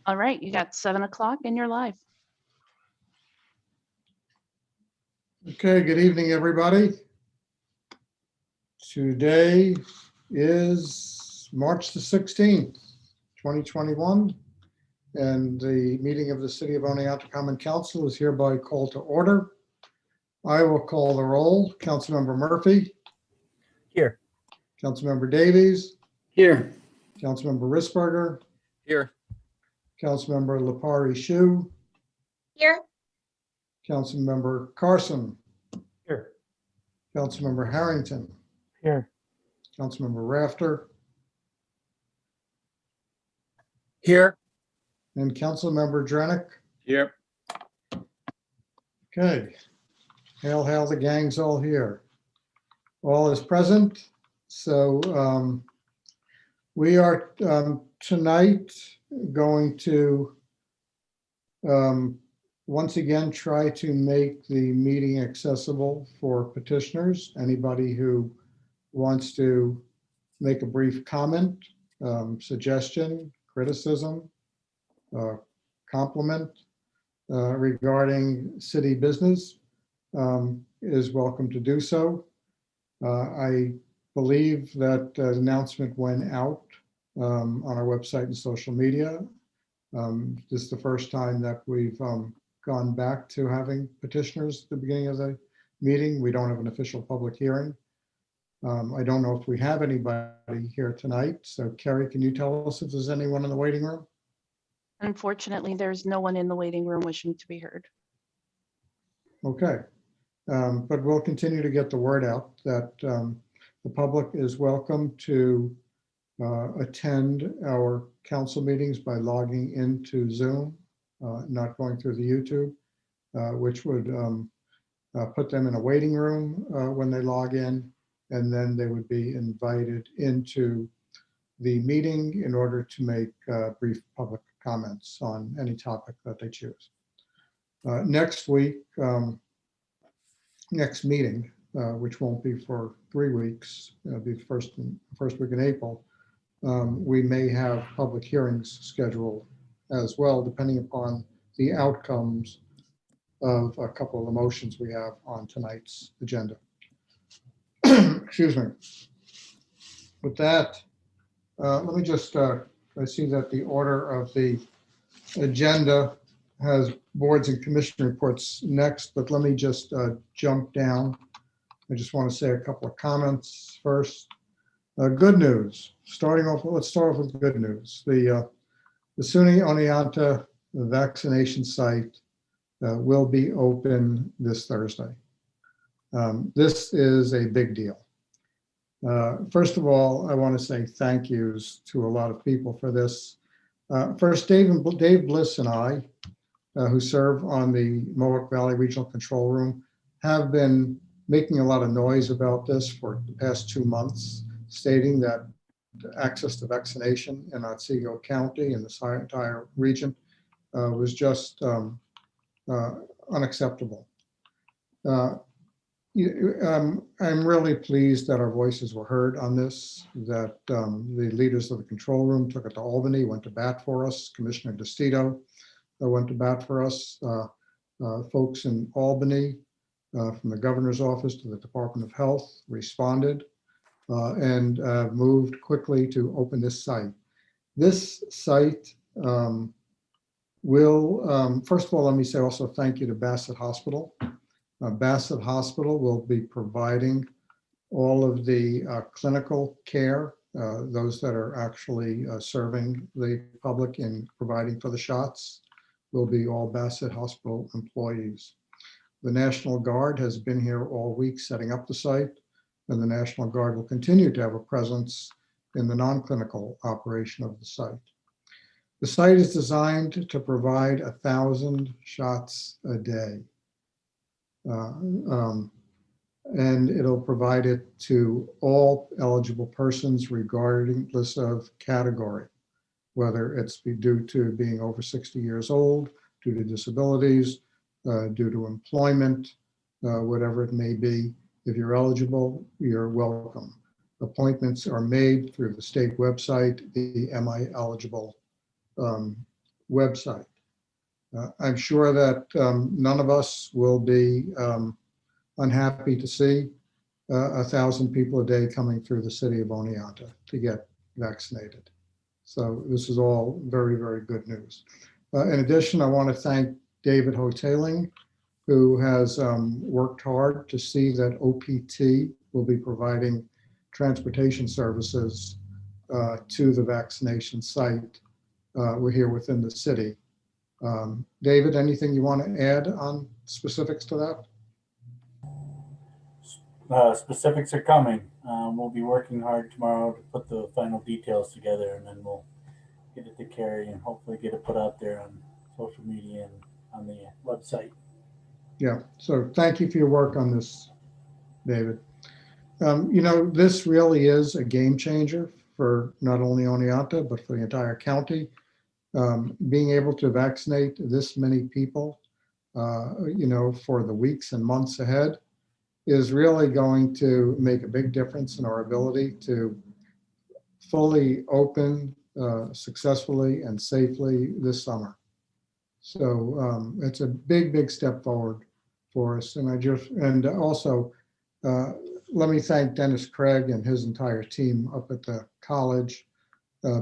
All right, you got 7 o'clock and you're live. Okay, good evening, everybody. Today is March the 16th, 2021, and the meeting of the City of Oneonta Common Council is hereby called to order. I will call the roll. Councilmember Murphy. Here. Councilmember Davies. Here. Councilmember Risberger. Here. Councilmember Lepari Shu. Here. Councilmember Carson. Here. Councilmember Harrington. Here. Councilmember Rafter. Here. And Councilmember Drenick. Here. Okay. Hail, hail, the gang's all here. All is present. So we are tonight going to once again try to make the meeting accessible for petitioners. Anybody who wants to make a brief comment, suggestion, criticism, compliment regarding city business is welcome to do so. I believe that the announcement went out on our website and social media. This is the first time that we've gone back to having petitioners at the beginning of the meeting. We don't have an official public hearing. I don't know if we have anybody here tonight. So Carrie, can you tell us if there's anyone in the waiting room? Unfortunately, there's no one in the waiting room wishing to be heard. Okay, but we'll continue to get the word out that the public is welcome to attend our council meetings by logging into Zoom, not going through the YouTube, which would put them in a waiting room when they log in, and then they would be invited into the meeting in order to make brief public comments on any topic that they choose. Next week, next meeting, which won't be for 3 weeks, it'll be the first week in April, we may have public hearings scheduled as well, depending upon the outcomes of a couple of the motions we have on tonight's agenda. Excuse me. With that, let me just, I see that the order of the agenda has boards and commission reports next, but let me just jump down. I just want to say a couple of comments first. Good news. Let's start off with good news. The SUNY Oneonta vaccination site will be open this Thursday. This is a big deal. First of all, I want to say thank yous to a lot of people for this. First, Dave Bliss and I, who serve on the Mohawk Valley Regional Control Room, have been making a lot of noise about this for the past 2 months, stating that access to vaccination in Otsego County and this entire region was just unacceptable. I'm really pleased that our voices were heard on this, that the leaders of the control room took it to Albany, went to bat for us. Commissioner DeStito went to bat for us. Folks in Albany, from the governor's office to the Department of Health, responded and moved quickly to open this site. This site will, first of all, let me say also thank you to Bassett Hospital. Bassett Hospital will be providing all of the clinical care, those that are actually serving the public and providing for the shots will be all Bassett Hospital employees. The National Guard has been here all week setting up the site, and the National Guard will continue to have a presence in the non-clinical operation of the site. The site is designed to provide 1,000 shots a day. And it'll provide it to all eligible persons regardless of category, whether it's due to being over 60 years old, due to disabilities, due to employment, whatever it may be. If you're eligible, you're welcome. Appointments are made through the state website, the MI eligible website. I'm sure that none of us will be unhappy to see 1,000 people a day coming through the city of Oneonta to get vaccinated. So this is all very, very good news. In addition, I want to thank David Hoteling, who has worked hard to see that OPT will be providing transportation services to the vaccination site. We're here within the city. David, anything you want to add on specifics to that? Specifics are coming. We'll be working hard tomorrow to put the final details together, and then we'll get it to Carrie and hopefully get it put out there on social media and on the website. Yeah, so thank you for your work on this, David. You know, this really is a game changer for not only Oneonta, but for the entire county. Being able to vaccinate this many people, you know, for the weeks and months ahead is really going to make a big difference in our ability to fully open successfully and safely this summer. So it's a big, big step forward for us. And also, let me thank Dennis Craig and his entire team up at the college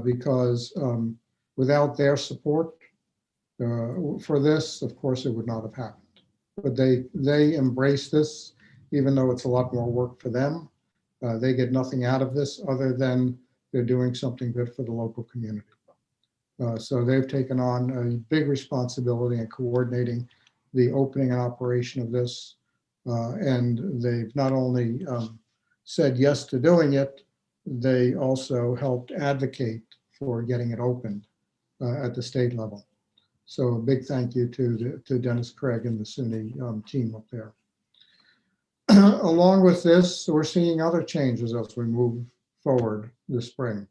because without their support for this, of course, it would not have happened. But they embrace this, even though it's a lot more work for them. They get nothing out of this other than they're doing something good for the local community. So they've taken on a big responsibility in coordinating the opening and operation of this. And they've not only said yes to doing it, they also helped advocate for getting it opened at the state level. So a big thank you to Dennis Craig and the SUNY team up there. Along with this, we're seeing other changes as we move forward this spring.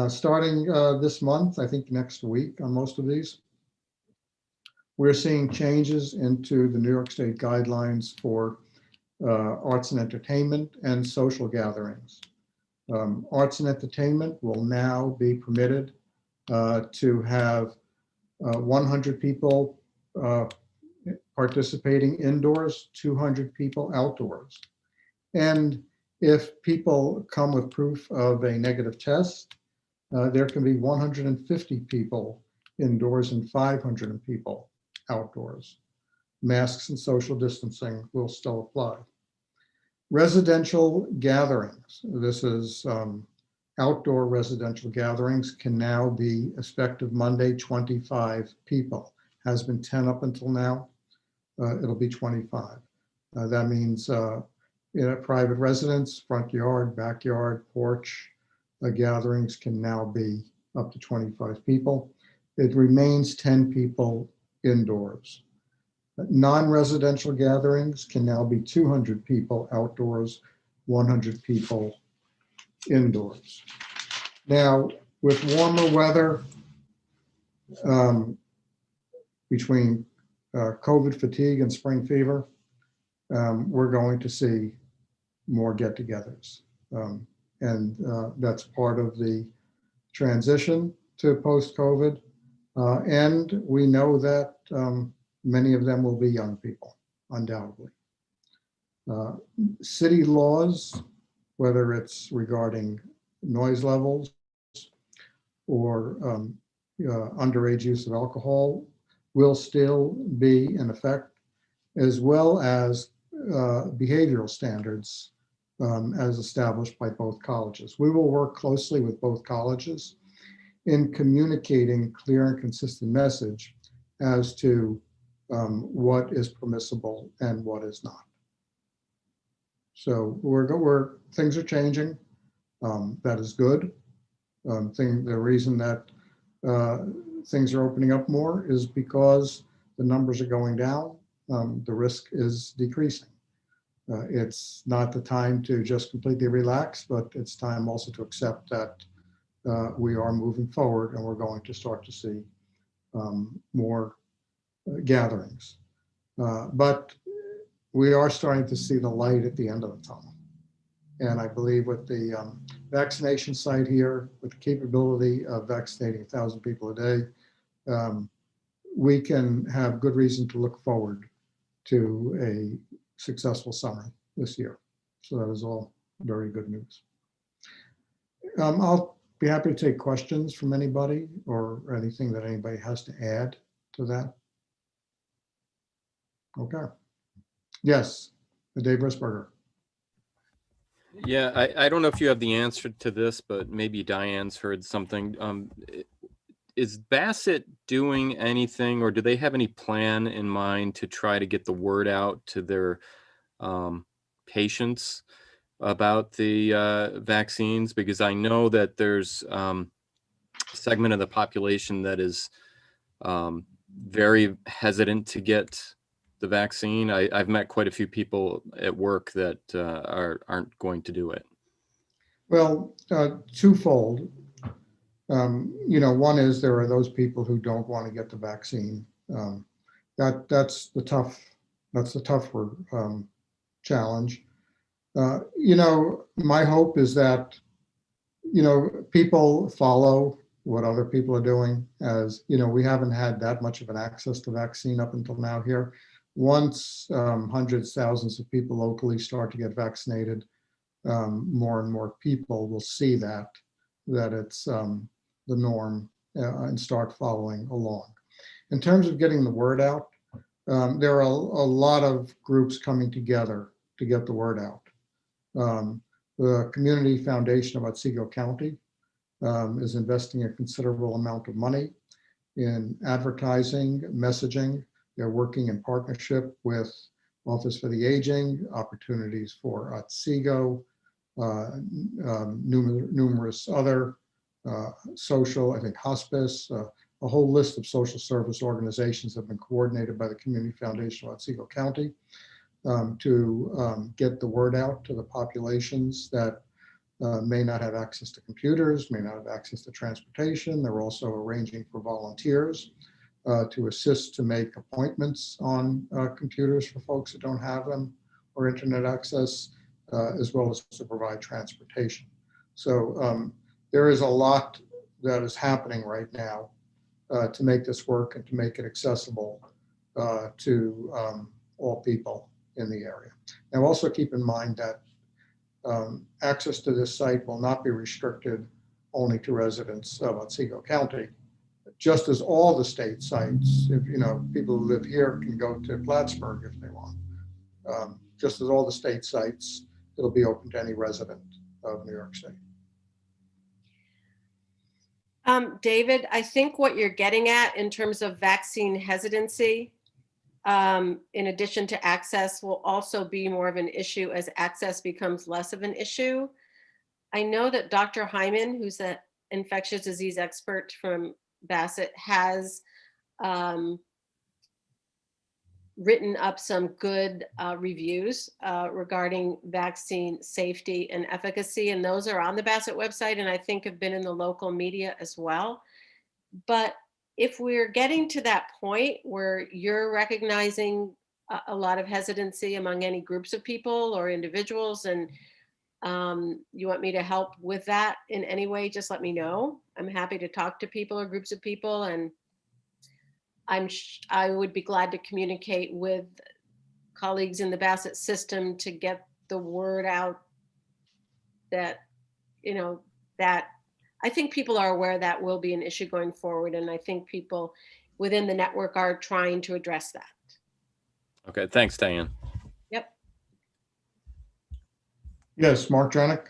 Starting this month, I think next week on most of these, we're seeing changes into the New York State guidelines for arts and entertainment and social gatherings. Arts and entertainment will now be permitted to have 100 people participating indoors, 200 people outdoors. And if people come with proof of a negative test, there can be 150 people indoors and 500 people outdoors. Masks and social distancing will still apply. Residential gatherings, this is outdoor residential gatherings, can now be effective Monday, 25 people. Has been 10 up until now. It'll be 25. That means private residence, front yard, backyard, porch gatherings can now be up to 25 people. It remains 10 people indoors. Non-residential gatherings can now be 200 people outdoors, 100 people indoors. Now, with warmer weather, between COVID fatigue and spring fever, we're going to see more get-togethers. And that's part of the transition to post-COVID. And we know that many of them will be young people, undoubtedly. City laws, whether it's regarding noise levels or underage use of alcohol, will still be in effect, as well as behavioral standards as established by both colleges. We will work closely with both colleges in communicating clear and consistent message as to what is permissible and what is not. So things are changing. That is good. The reason that things are opening up more is because the numbers are going down. The risk is decreasing. It's not the time to just completely relax, but it's time also to accept that we are moving forward and we're going to start to see more gatherings. But we are starting to see the light at the end of the tunnel. And I believe with the vaccination site here, with the capability of vaccinating 1,000 people a day, um, we can have good reason to look forward to a successful summer this year. So that is all very good news. I'll be happy to take questions from anybody or anything that anybody has to add to that. Okay. Yes, Dave Risberger. Yeah, I don't know if you have the answer to this, but maybe Diane's heard something. Is Bassett doing anything, or do they have any plan in mind to try to get the word out to their patients about the vaccines? Because I know that there's a segment of the population that is very hesitant to get the vaccine. I've met quite a few people at work that aren't going to do it. Well, twofold. One is there are those people who don't want to get the vaccine. That's the tougher challenge. My hope is that, people follow what other people are doing. As we haven't had that much of an access to vaccine up until now here. Once hundreds, thousands of people locally start to get vaccinated, more and more people will see that it's the norm and start following along. In terms of getting the word out, there are a lot of groups coming together to get the word out. The Community Foundation of Otsego County is investing a considerable amount of money in advertising, messaging. They're working in partnership with Office for the Aging, Opportunities for Otsego, numerous other social, I think hospice, a whole list of social service organizations have been coordinated by the Community Foundation of Otsego County to get the word out to the populations that may not have access to computers, may not have access to transportation. They're also arranging for volunteers to assist to make appointments on computers for folks that don't have them or internet access, as well as to provide transportation. So there is a lot that is happening right now to make this work and to make it accessible to all people in the area. Now also keep in mind that access to this site will not be restricted only to residents of Otsego County. Just as all the state sites, if people who live here can go to Plattsburgh if they want. Just as all the state sites, it'll be open to any resident of New York State. David, I think what you're getting at in terms of vaccine hesitancy, in addition to access, will also be more of an issue as access becomes less of an issue. I know that Dr. Hyman, who's an infectious disease expert from Bassett, has written up some good reviews regarding vaccine safety and efficacy, and those are on the Bassett website and I think have been in the local media as well. But if we're getting to that point where you're recognizing a lot of hesitancy among any groups of people or individuals, and you want me to help with that in any way, just let me know. I'm happy to talk to people or groups of people, and I would be glad to communicate with colleagues in the Bassett system to get the word out that, that I think people are aware that will be an issue going forward. And I think people within the network are trying to address that. Okay, thanks, Diane. Yep. Yes, Mark Janik.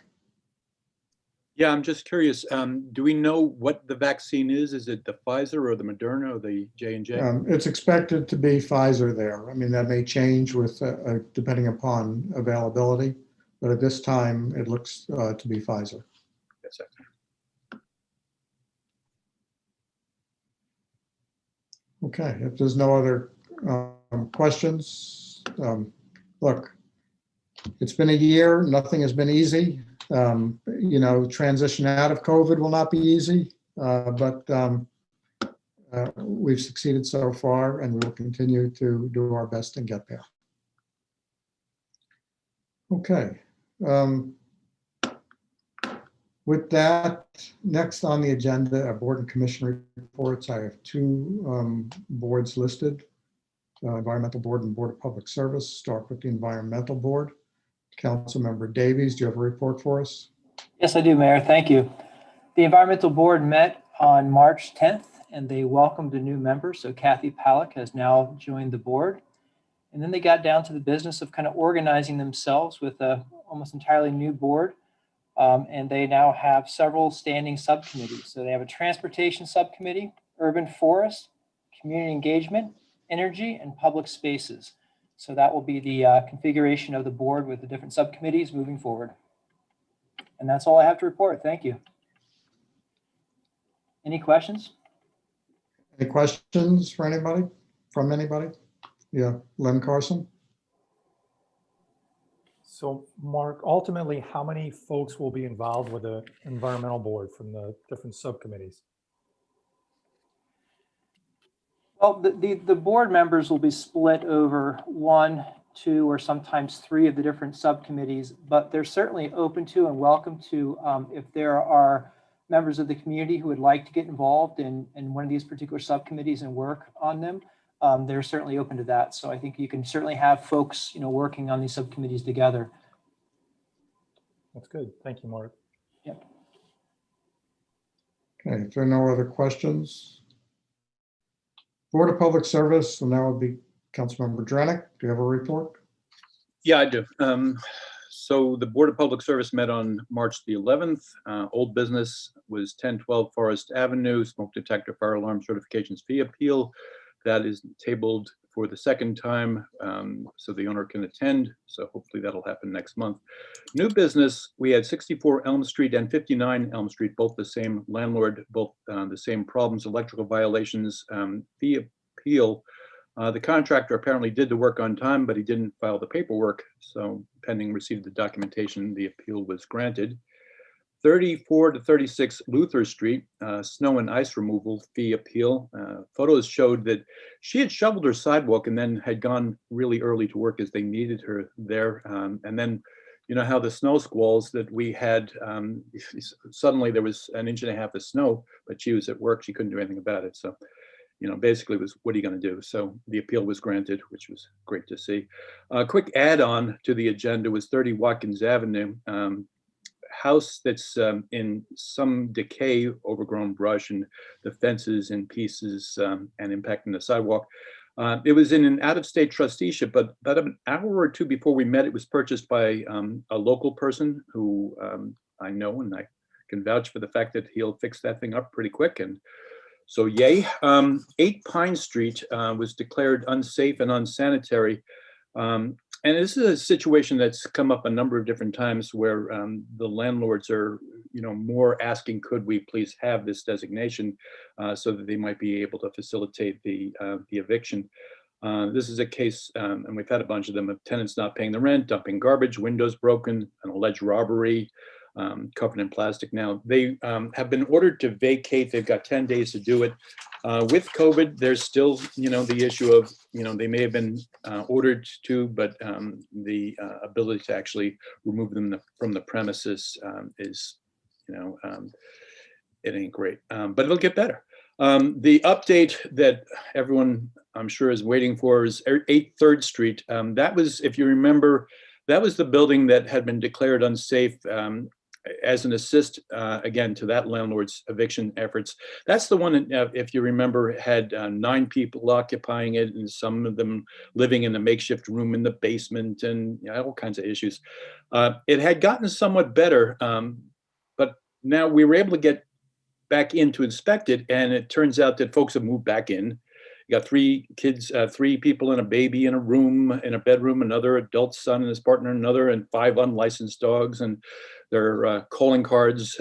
Yeah, I'm just curious. Do we know what the vaccine is? Is it the Pfizer or the Moderna or the J&J? It's expected to be Pfizer there. I mean, that may change with depending upon availability, but at this time it looks to be Pfizer. That's it. Okay, if there's no other questions, look, it's been a year. Nothing has been easy. Transition out of COVID will not be easy, but we've succeeded so far and we will continue to do our best and get there. Okay. With that, next on the agenda are board and commission reports. I have two boards listed, Environmental Board and Board of Public Service. Start with the Environmental Board. Councilmember Davies, do you have a report for us? Yes, I do, Mayor. Thank you. The Environmental Board met on March 10th, and they welcomed a new member. So Kathy Palak has now joined the board. And then they got down to the business of kind of organizing themselves with a almost entirely new board. And they now have several standing subcommittees. So they have a transportation subcommittee, urban forest, community engagement, energy, and public spaces. So that will be the configuration of the board with the different subcommittees moving forward. And that's all I have to report. Thank you. Any questions? Any questions for anybody, from anybody? Yeah, Len Carson? So Mark, ultimately, how many folks will be involved with the environmental board from the different subcommittees? Well, the board members will be split over 1, 2, or sometimes 3 of the different subcommittees, but they're certainly open to and welcome to, if there are members of the community who would like to get involved in one of these particular subcommittees and work on them, they're certainly open to that. So I think you can certainly have folks, working on these subcommittees together. That's good. Thank you, Mark. Yep. Okay, if there are no other questions. Board of Public Service, and now would be Councilmember Drenick. Do you have a report? Yeah, I do. So the Board of Public Service met on March the 11th. Old business was 1012 Forest Avenue, smoke detector fire alarm certifications fee appeal. That is tabled for the second time, so the owner can attend. So hopefully that'll happen next month. New business, we had 64 Elm Street and 59 Elm Street, both the same landlord, both the same problems, electrical violations, fee appeal. The contractor apparently did the work on time, but he didn't file the paperwork. So pending receipt of the documentation, the appeal was granted. 34 to 36 Luther Street, snow and ice removal fee appeal. Photos showed that she had shoveled her sidewalk and then had gone really early to work as they needed her there. And then, you know how the snow squalls that we had, suddenly there was 1.5 inches of snow, but she was at work, she couldn't do anything about it. So, basically it was, what are you going to do? So the appeal was granted, which was great to see. A quick add-on to the agenda was 30 Watkins Avenue. House that's in some decay, overgrown brush, and the fences in pieces and impacting the sidewalk. It was in an out-of-state trusteeship, but about an hour or two before we met, it was purchased by a local person who I know, and I can vouch for the fact that he'll fix that thing up pretty quick. And so yay. 8 Pine Street was declared unsafe and unsanitary. And this is a situation that's come up a number of different times where the landlords are, more asking, could we please have this designation so that they might be able to facilitate the eviction. This is a case, and we've had a bunch of them, of tenants not paying the rent, dumping garbage, windows broken, an alleged robbery, covered in plastic. Now, they have been ordered to vacate. They've got 10 days to do it. With COVID, there's still, the issue of, they may have been ordered to, but the ability to actually remove them from the premises is, it ain't great, but it'll get better. The update that everyone, I'm sure, is waiting for is 8 3rd Street. That was, if you remember, that was the building that had been declared unsafe as an assist, again, to that landlord's eviction efforts. That's the one, if you remember, had 9 people occupying it, and some of them living in a makeshift room in the basement, and all kinds of issues. It had gotten somewhat better, but now we were able to get back in to inspect it, and it turns out that folks have moved back in. You got 3 kids, 3 people and a baby in a room, in a bedroom, another adult son and his partner, another, and 5 unlicensed dogs, and their calling cards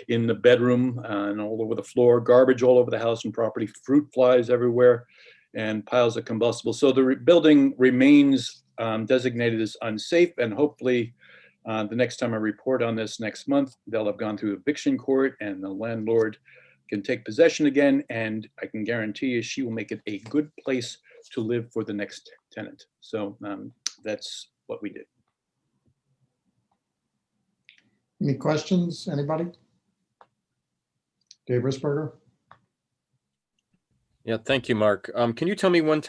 in the bedroom and all over the floor, garbage all over the house and property, fruit flies everywhere, and piles of combustibles. So the building remains designated as unsafe, and hopefully the next time I report on this next month, they'll have gone through eviction court and the landlord can take possession again, and I can guarantee you she will make it a good place to live for the next tenant. So that's what we did. Any questions, anybody? Dave Risberger? Yeah, thank you, Mark. Can you tell me one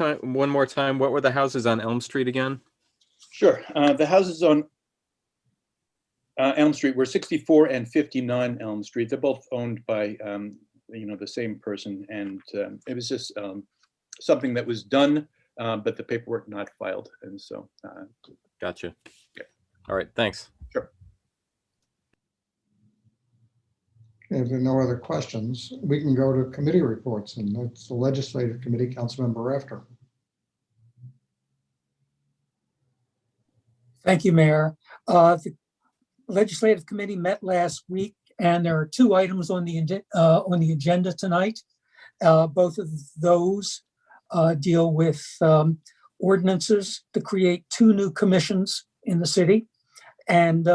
more time, what were the houses on Elm Street again? Sure. The houses on Elm Street were 64 and 59 Elm Street. They're both owned by, the same person. And it was just something that was done, but the paperwork not filed. And so. Gotcha. Yeah. All right, thanks. Sure. If there are no other questions, we can go to committee reports, and that's the Legislative Committee, Councilmember Rafter. Thank you, Mayor. The Legislative Committee met last week, and there are two items on the agenda tonight. Both of those deal with ordinances to create two new commissions in the city, and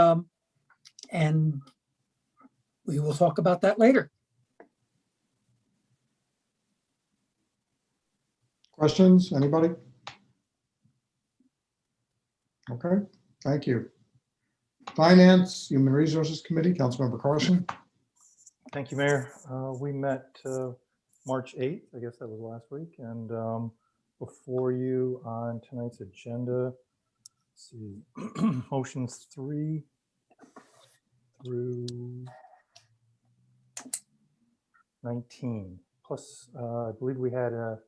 we will talk about that later. Questions, anybody? Okay, thank you. Finance, Human Resources Committee, Councilmember Carson. Thank you, Mayor. We met March 8th, I guess that was last week, and before you on tonight's agenda, let's see, motions 3 through 19. Plus, I believe we had a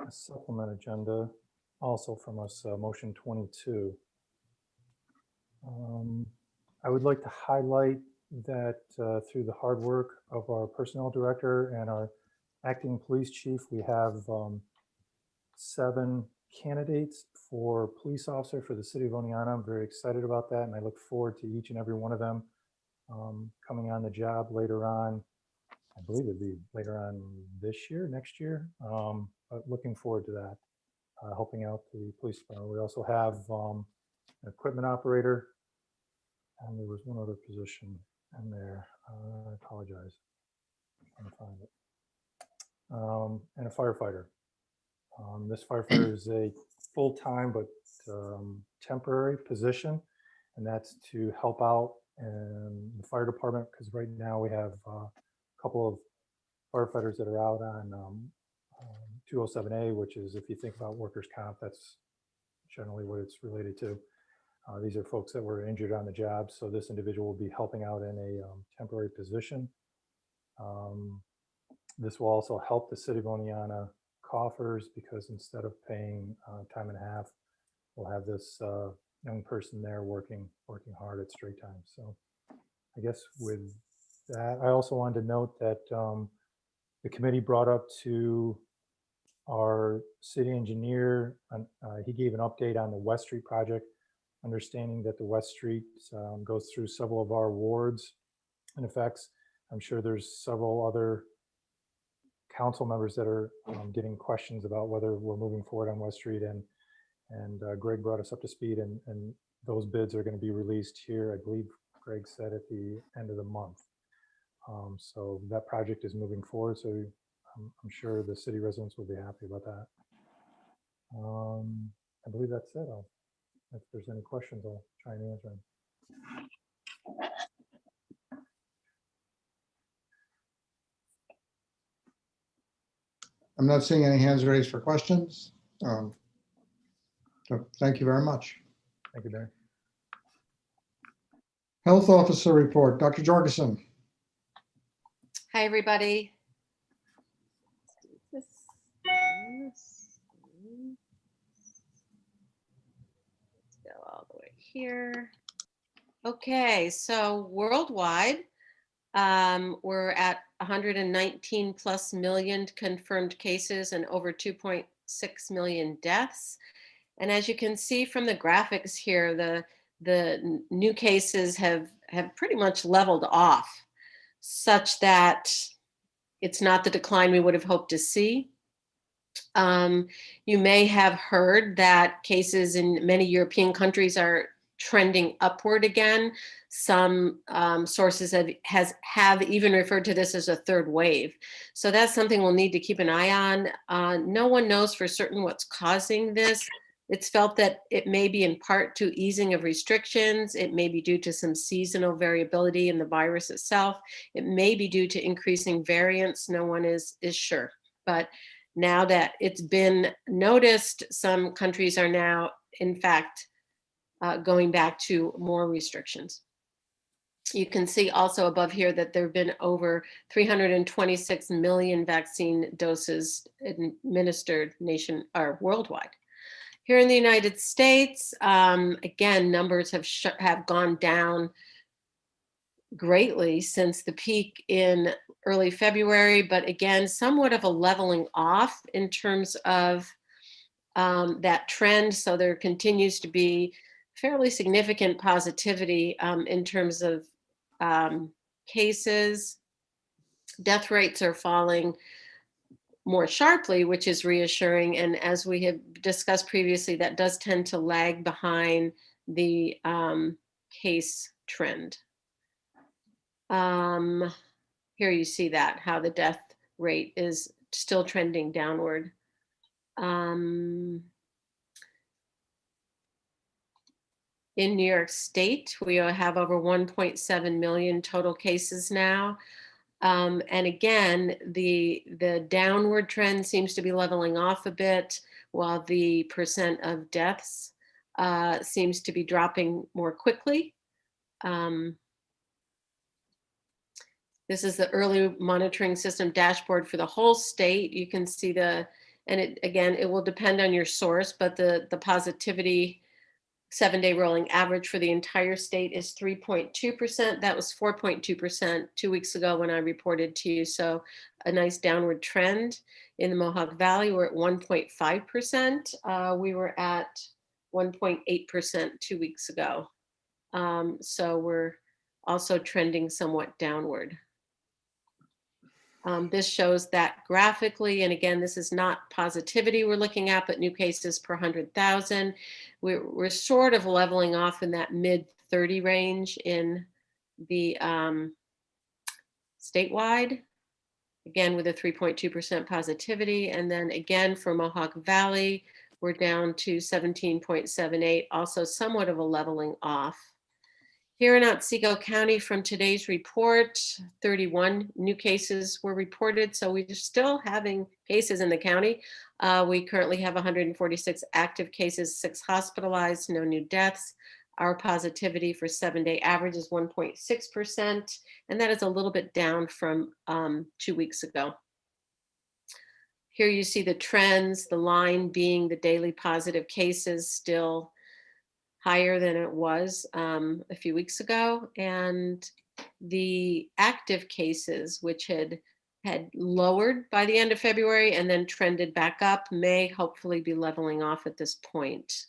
supplement agenda also from us, motion 22. I would like to highlight that through the hard work of our personnel director and our acting police chief, we have 7 candidates for police officer for the city of Oneonta. I'm very excited about that, and I look forward to each and every one of them coming on the job later on. I believe it'd be later on this year, next year, but looking forward to that, helping out the police department. We also have an equipment operator, and there was one other position in there. I apologize. I'm trying to find it. And a firefighter. This firefighter is a full-time but temporary position, and that's to help out in the fire department, because right now we have a couple of firefighters that are out on 207A, which is, if you think about workers' comp, that's generally what it's related to. These are folks that were injured on the job, so this individual will be helping out in a temporary position. This will also help the city of Oneonta coffers, because instead of paying time and a half, we'll have this young person there working hard at straight time. So I guess with that, I also wanted to note that the committee brought up to our city engineer, he gave an update on the West Street project, understanding that the West Street goes through several of our wards and affects. I'm sure there's several other council members that are getting questions about whether we're moving forward on West Street, and Greg brought us up to speed, and those bids are going to be released here, I believe Greg said, at the end of the month. So that project is moving forward, so I'm sure the city residents will be happy about that. I believe that's it. If there's any questions, I'll try and answer them. I'm not seeing any hands raised for questions. So thank you very much. Thank you, Barry. Health Officer Report, Dr. Jorgensen. Hi, everybody. Go all the way here. Okay, so worldwide, we're at 119 plus million confirmed cases and over 2.6 million deaths. And as you can see from the graphics here, the new cases have pretty much leveled off, such that it's not the decline we would have hoped to see. You may have heard that cases in many European countries are trending upward again. Some sources have even referred to this as a third wave. So that's something we'll need to keep an eye on. No one knows for certain what's causing this, It's felt that it may be in part to easing of restrictions. It may be due to some seasonal variability in the virus itself. It may be due to increasing variants. No one is sure. But now that it's been noticed, some countries are now, in fact, going back to more restrictions. You can see also above here that there have been over 326 million vaccine doses administered worldwide. Here in the United States, again, numbers have gone down greatly since the peak in early February, but again, somewhat of a leveling off in terms of that trend. So there continues to be fairly significant positivity in terms of cases. Death rates are falling more sharply, which is reassuring. And as we have discussed previously, that does tend to lag behind the case trend. Here you see that, how the death rate is still trending downward. In New York State, we have over 1.7 million total cases now. And again, the downward trend seems to be leveling off a bit, while the percent of deaths seems to be dropping more quickly. This is the early monitoring system dashboard for the whole state. You can see and it will depend on your source, but the positivity 7-day rolling average for the entire state is 3.2%. That was 4.2% 2 weeks ago when I reported to you. So a nice downward trend. In the Mohawk Valley, we're at 1.5%. We were at 1.8% 2 weeks ago. So we're also trending somewhat downward. This shows that graphically, and again, this is not positivity we're looking at, but new cases per 100,000. We're sort of leveling off in that mid 30 range in the statewide, again with a 3.2% positivity. And then again for Mohawk Valley, we're down to 17.78, also somewhat of a leveling off. Here in Otsego County, from today's report, 31 new cases were reported. So we're still having cases in the county. We currently have 146 active cases, 6 hospitalized, no new deaths. Our positivity for 7-day average is 1.6%, and that is a little bit down from 2 weeks ago. Here you see the trends, the line being the daily positive cases, still higher than it was a few weeks ago, and the active cases, which had lowered by the end of February and then trended back up, may hopefully be leveling off at this point.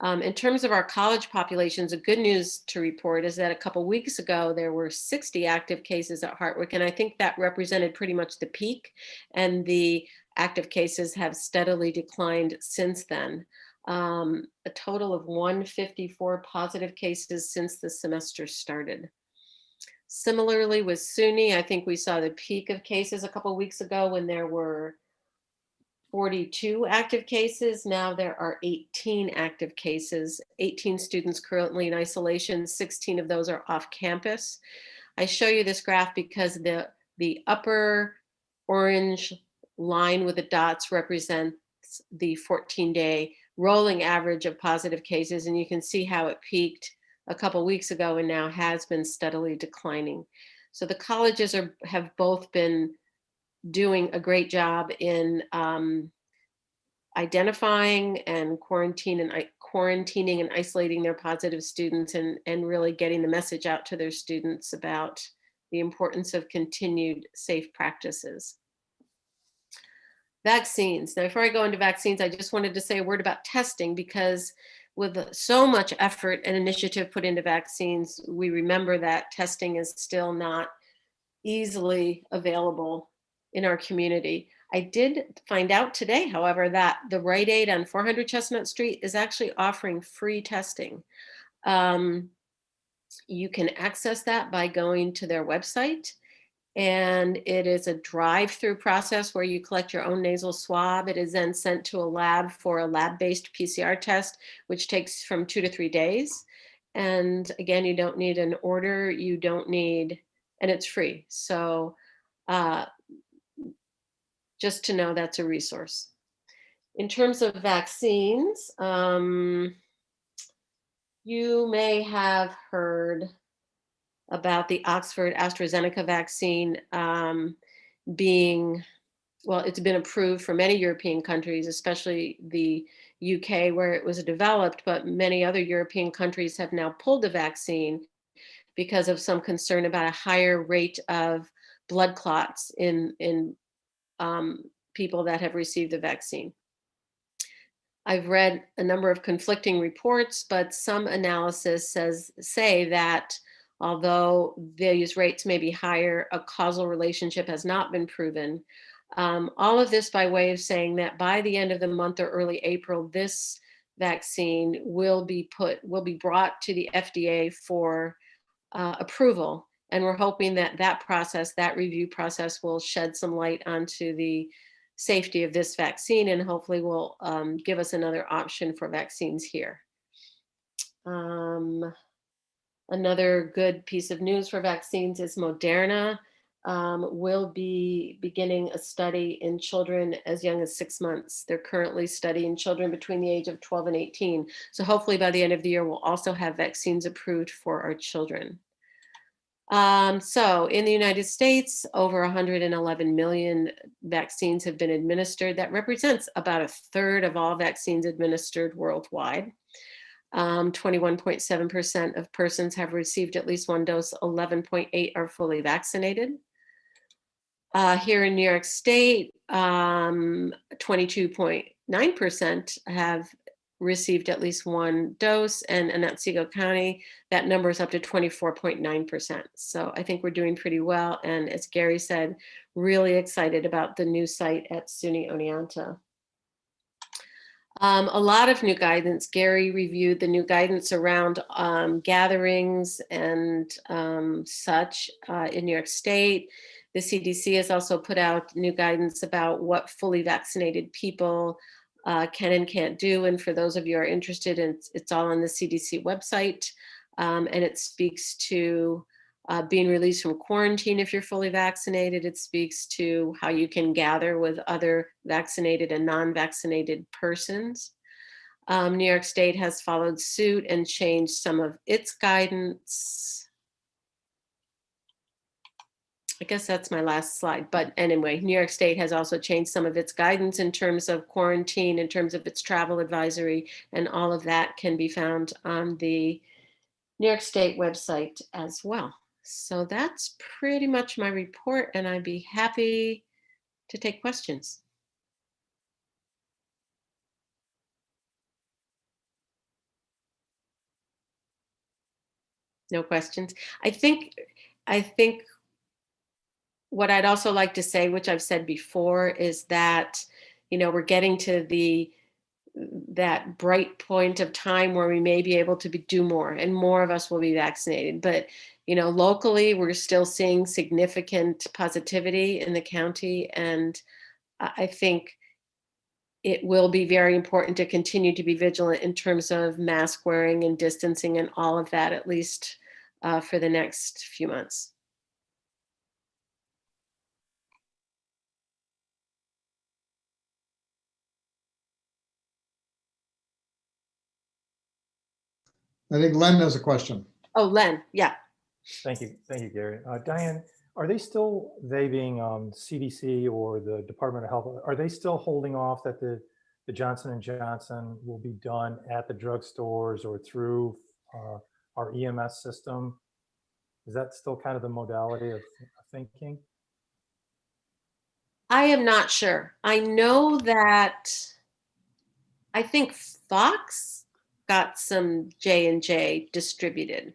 In terms of our college populations, the good news to report is that a couple weeks ago, there were 60 active cases at Hartwick, and I think that represented pretty much the peak, and the active cases have steadily declined since then. A total of 154 positive cases since the semester started. Similarly with SUNY, I think we saw the peak of cases a couple of weeks ago when there were 42 active cases. Now there are 18 active cases, 18 students currently in isolation, 16 of those are off campus. I show you this graph because the upper orange line with the dots represents the 14-day rolling average of positive cases, and you can see how it peaked a couple weeks ago and now has been steadily declining. So the colleges have both been doing a great job in identifying and quarantining and isolating their positive students, and really getting the message out to their students about the importance of continued safe practices. Vaccines. Now, before I go into vaccines, I just wanted to say a word about testing, because with so much effort and initiative put into vaccines, we remember that testing is still not easily available in our community. I did find out today, however, that the Rite Aid on 400 Chestnut Street is actually offering free testing. You can access that by going to their website, And it is a drive-through process where you collect your own nasal swab. It is then sent to a lab for a lab-based PCR test, which takes from 2 to 3 days. And again, you don't need an order, you don't need, and it's free. So just to know that's a resource. In terms of vaccines, you may have heard about the Oxford AstraZeneca vaccine being, well, it's been approved for many European countries, especially the UK where it was developed, but many other European countries have now pulled the vaccine because of some concern about a higher rate of blood clots in people that have received the vaccine. I've read a number of conflicting reports, but some analysis say that although these rates may be higher, a causal relationship has not been proven. All of this by way of saying that by the end of the month or early April, this vaccine will be brought to the FDA for approval. And we're hoping that that review process will shed some light onto the safety of this vaccine and hopefully will give us another option for vaccines here. Another good piece of news for vaccines is Moderna will be beginning a study in children as young as 6 months. They're currently studying children between the age of 12 and 18. So hopefully by the end of the year, we'll also have vaccines approved for our children. So in the United States, over 111 million vaccines have been administered. That represents about a third of all vaccines administered worldwide. 21.7% of persons have received at least one dose, 11.8% are fully vaccinated. Here in New York State, 22.9% have received at least one dose, and in Otsego County, that number is up to 24.9%. So I think we're doing pretty well. And as Gary said, really excited about the new site at SUNY Oneonta. A lot of new guidance. Gary reviewed the new guidance around gatherings and such in New York State. The CDC has also put out new guidance about what fully vaccinated people can and can't do. And for those of you who are interested, it's all on the CDC website. And it speaks to being released from quarantine if you're fully vaccinated. It speaks to how you can gather with other vaccinated and non-vaccinated persons. New York State has followed suit and changed some of its guidance. I guess that's my last slide, but anyway, New York State has also changed some of its guidance in terms of quarantine, in terms of its travel advisory, and all of that can be found on the New York State website as well. So that's pretty much my report, and I'd be happy to take questions. No questions? I think what I'd also like to say, which I've said before, is that, you know, we're getting to that bright point of time where we may be able to do more, and more of us will be vaccinated. But, you know, locally, we're still seeing significant positivity in the county. And I think it will be very important to continue to be vigilant in terms of mask wearing and distancing and all of that, at least for the next few months. I think Len has a question. Oh, Len, yeah. Thank you, Gary. Diane, are they being CDC or the Department of Health, are they still holding off that the Johnson & Johnson will be done at the drugstores or through our EMS system? Is that still kind of the modality of thinking? I am not sure. I know that I think Fox got some J&J distributed.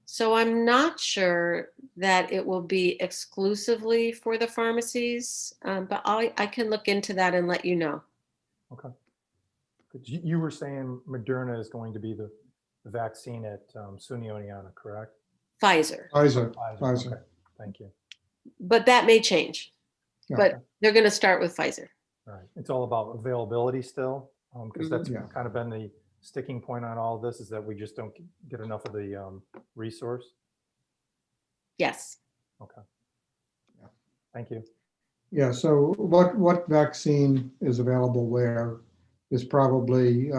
So I'm not sure that it will be exclusively for the pharmacies, but I can look into that and let you know. Okay. You were saying Moderna is going to be the vaccine at SUNY Oneonta, correct? Pfizer. Pfizer. Okay. Thank you. But that may change. Yeah. But they're going to start with Pfizer. Right. It's all about availability still, because that's Yeah. kind of been the sticking point on all of this, is that we just don't get enough of the resource. Yes. Okay. Yeah. Thank you. Yeah, so what vaccine is available where is probably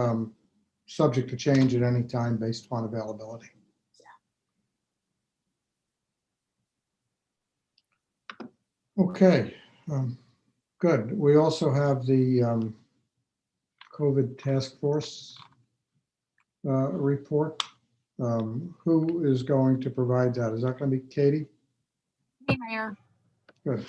subject to change at any time based upon availability. Okay, good. We also have the COVID task force report. Who is going to provide that? Is that going to be Katie? Hey, Mayor. Good.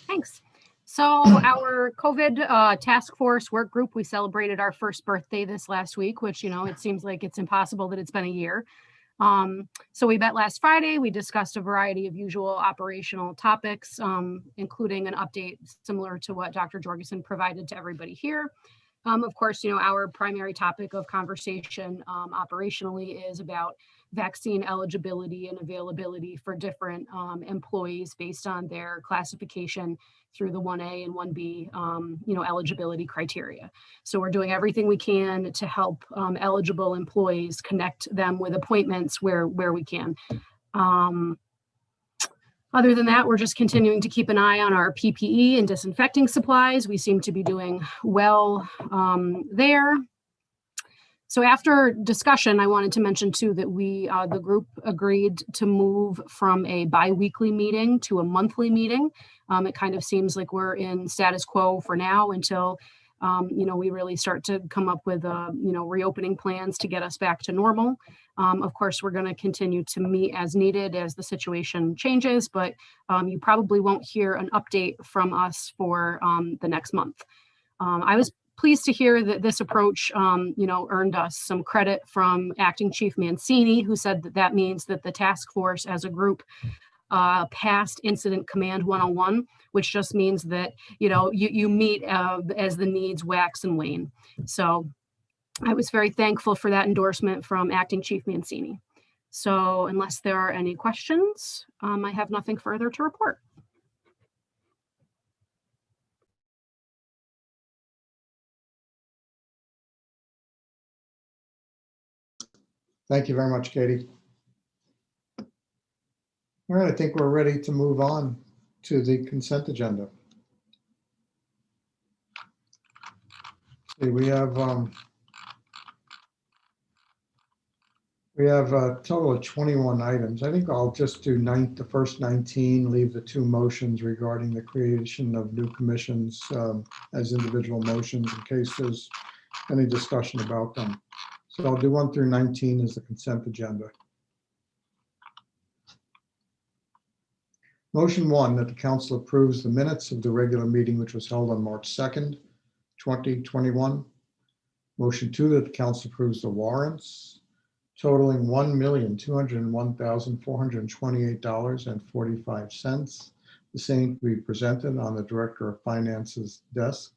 Thanks. So our COVID task force work group, we celebrated our first birthday this last week, which, you know, it seems like it's impossible that it's been a year. So we met last Friday. We discussed a variety of usual operational topics, including an update similar to what Dr. Jorgensen provided to everybody here. Of course, you know, our primary topic of conversation operationally is about vaccine eligibility and availability for different employees based on their classification through the 1A and 1B, you know, eligibility criteria. So we're doing everything we can to help eligible employees, connect them with appointments where we can. Other than that, we're just continuing to keep an eye on our PPE and disinfecting supplies. We seem to be doing well there. So after discussion, I wanted to mention too that we, the group agreed to move from a bi-weekly meeting to a monthly meeting. It kind of seems like we're in status quo for now until, you know, we really start to come up with, you know, reopening plans to get us back to normal. Of course, we're going to continue to meet as needed as the situation changes, but you probably won't hear an update from us for the next month. I was pleased to hear that this approach, you know, earned us some credit from Acting Chief Mancini, who said that that means that the task force as a group passed Incident Command 101, which just means that, you know, you meet as the needs wax and wane. So I was very thankful for that endorsement from Acting Chief Mancini. So unless there are any questions, I have nothing further to report. Thank you very much, Katie. All right, I think we're ready to move on to the consent agenda. We have a total of 21 items. I think I'll just do the first 19, leave the 2 motions regarding the creation of new commissions as individual motions in case there's any discussion about them. So I'll do 1 through 19 as the consent agenda. Motion 1, that the council approves the minutes of the regular meeting which was held on March 2nd, 2021. Motion 2, that the council approves the warrants totaling $1,201,428.45. The same to be presented on the Director of Finance's desk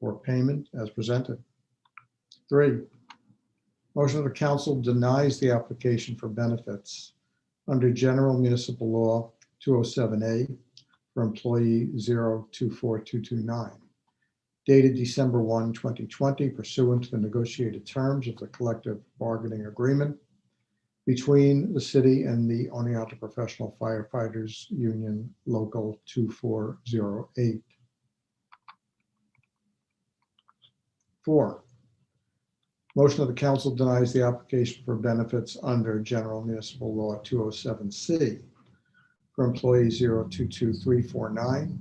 for payment as presented. 3, motion of the council denies the application for benefits under General Municipal Law 207A for employee 024229, dated December 1, 2020, pursuant to the negotiated terms of the collective bargaining agreement between the city and the Oneonta Professional Firefighters Union Local 2408. 4, motion of the council denies the application for benefits under General Municipal Law 207C for employee 022349,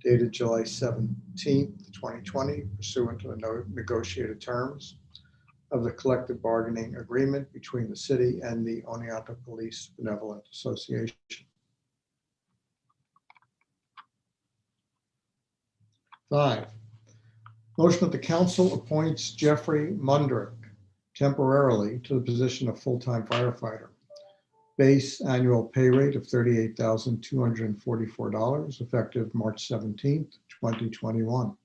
dated July 17th, 2020, pursuant to the negotiated terms of the collective bargaining agreement between the city and the Oneonta Police Benevolent Association. 5, motion that the council appoints Jeffrey Mundrick temporarily to the position of full-time firefighter. Base annual pay rate of $38,244, effective March 17th, 2021.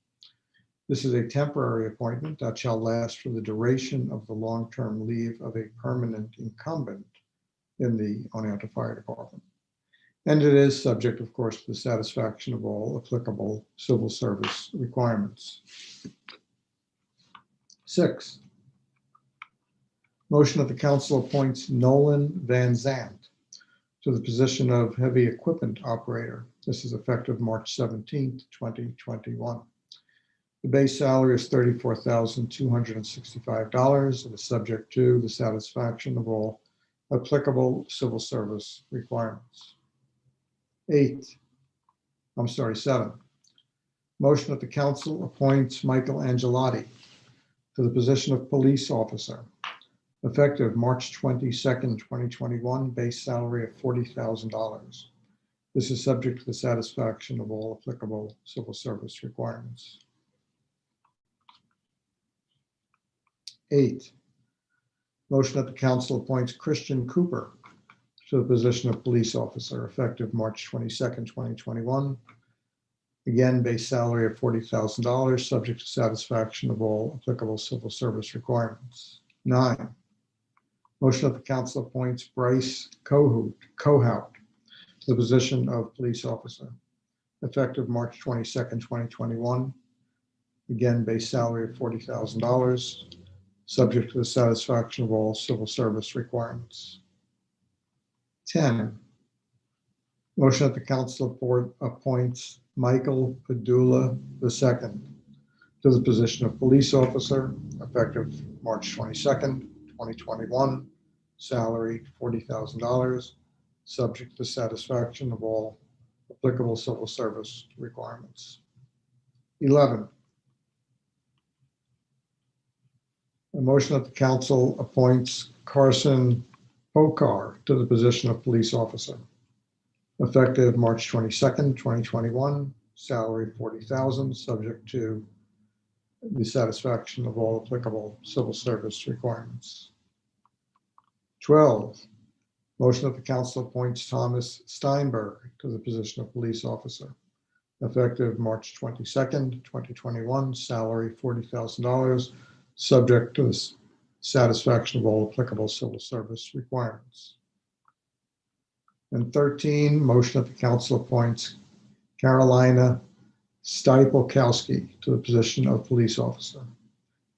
This is a temporary appointment that shall last for the duration of the long-term leave of a permanent incumbent in the Oneonta Fire Department. And it is subject, of course, to the satisfaction of all applicable civil service requirements. 6, motion that the council appoints Nolan Van Zandt to the position of heavy equipment operator. This is effective March 17th, 2021. The base salary is $34,265 and is subject to the satisfaction of all applicable civil service requirements. 7, motion that the council appoints Michael Angelotti to the position of police officer, effective March 22nd, 2021, base salary of $40,000. This is subject to the satisfaction of all applicable civil service requirements. 8, motion that the council appoints Christian Cooper to the position of police officer, effective March 22nd, 2021. Again, base salary of $40,000, subject to satisfaction of all applicable civil service requirements. 9, motion that the council appoints Bryce Cohout to the position of police officer, effective March 22nd, 2021. Again, base salary of $40,000, subject to the satisfaction of all civil service requirements. 10, motion that the council board appoints Michael Padula II to the position of police officer, effective March 22nd, 2021, salary $40,000, subject to satisfaction of all applicable civil service requirements. 11, a motion that the council appoints Carson Pokar to the position of police officer, effective March 22nd, 2021, salary $40,000, subject to the satisfaction of all applicable civil service requirements. 12, motion that the council appoints Thomas Steinberg to the position of police officer, effective March 22nd, 2021, salary $40,000, subject to the satisfaction of all applicable civil service requirements. And 13, motion that the council appoints Carolina Stipolkowski to the position of police officer,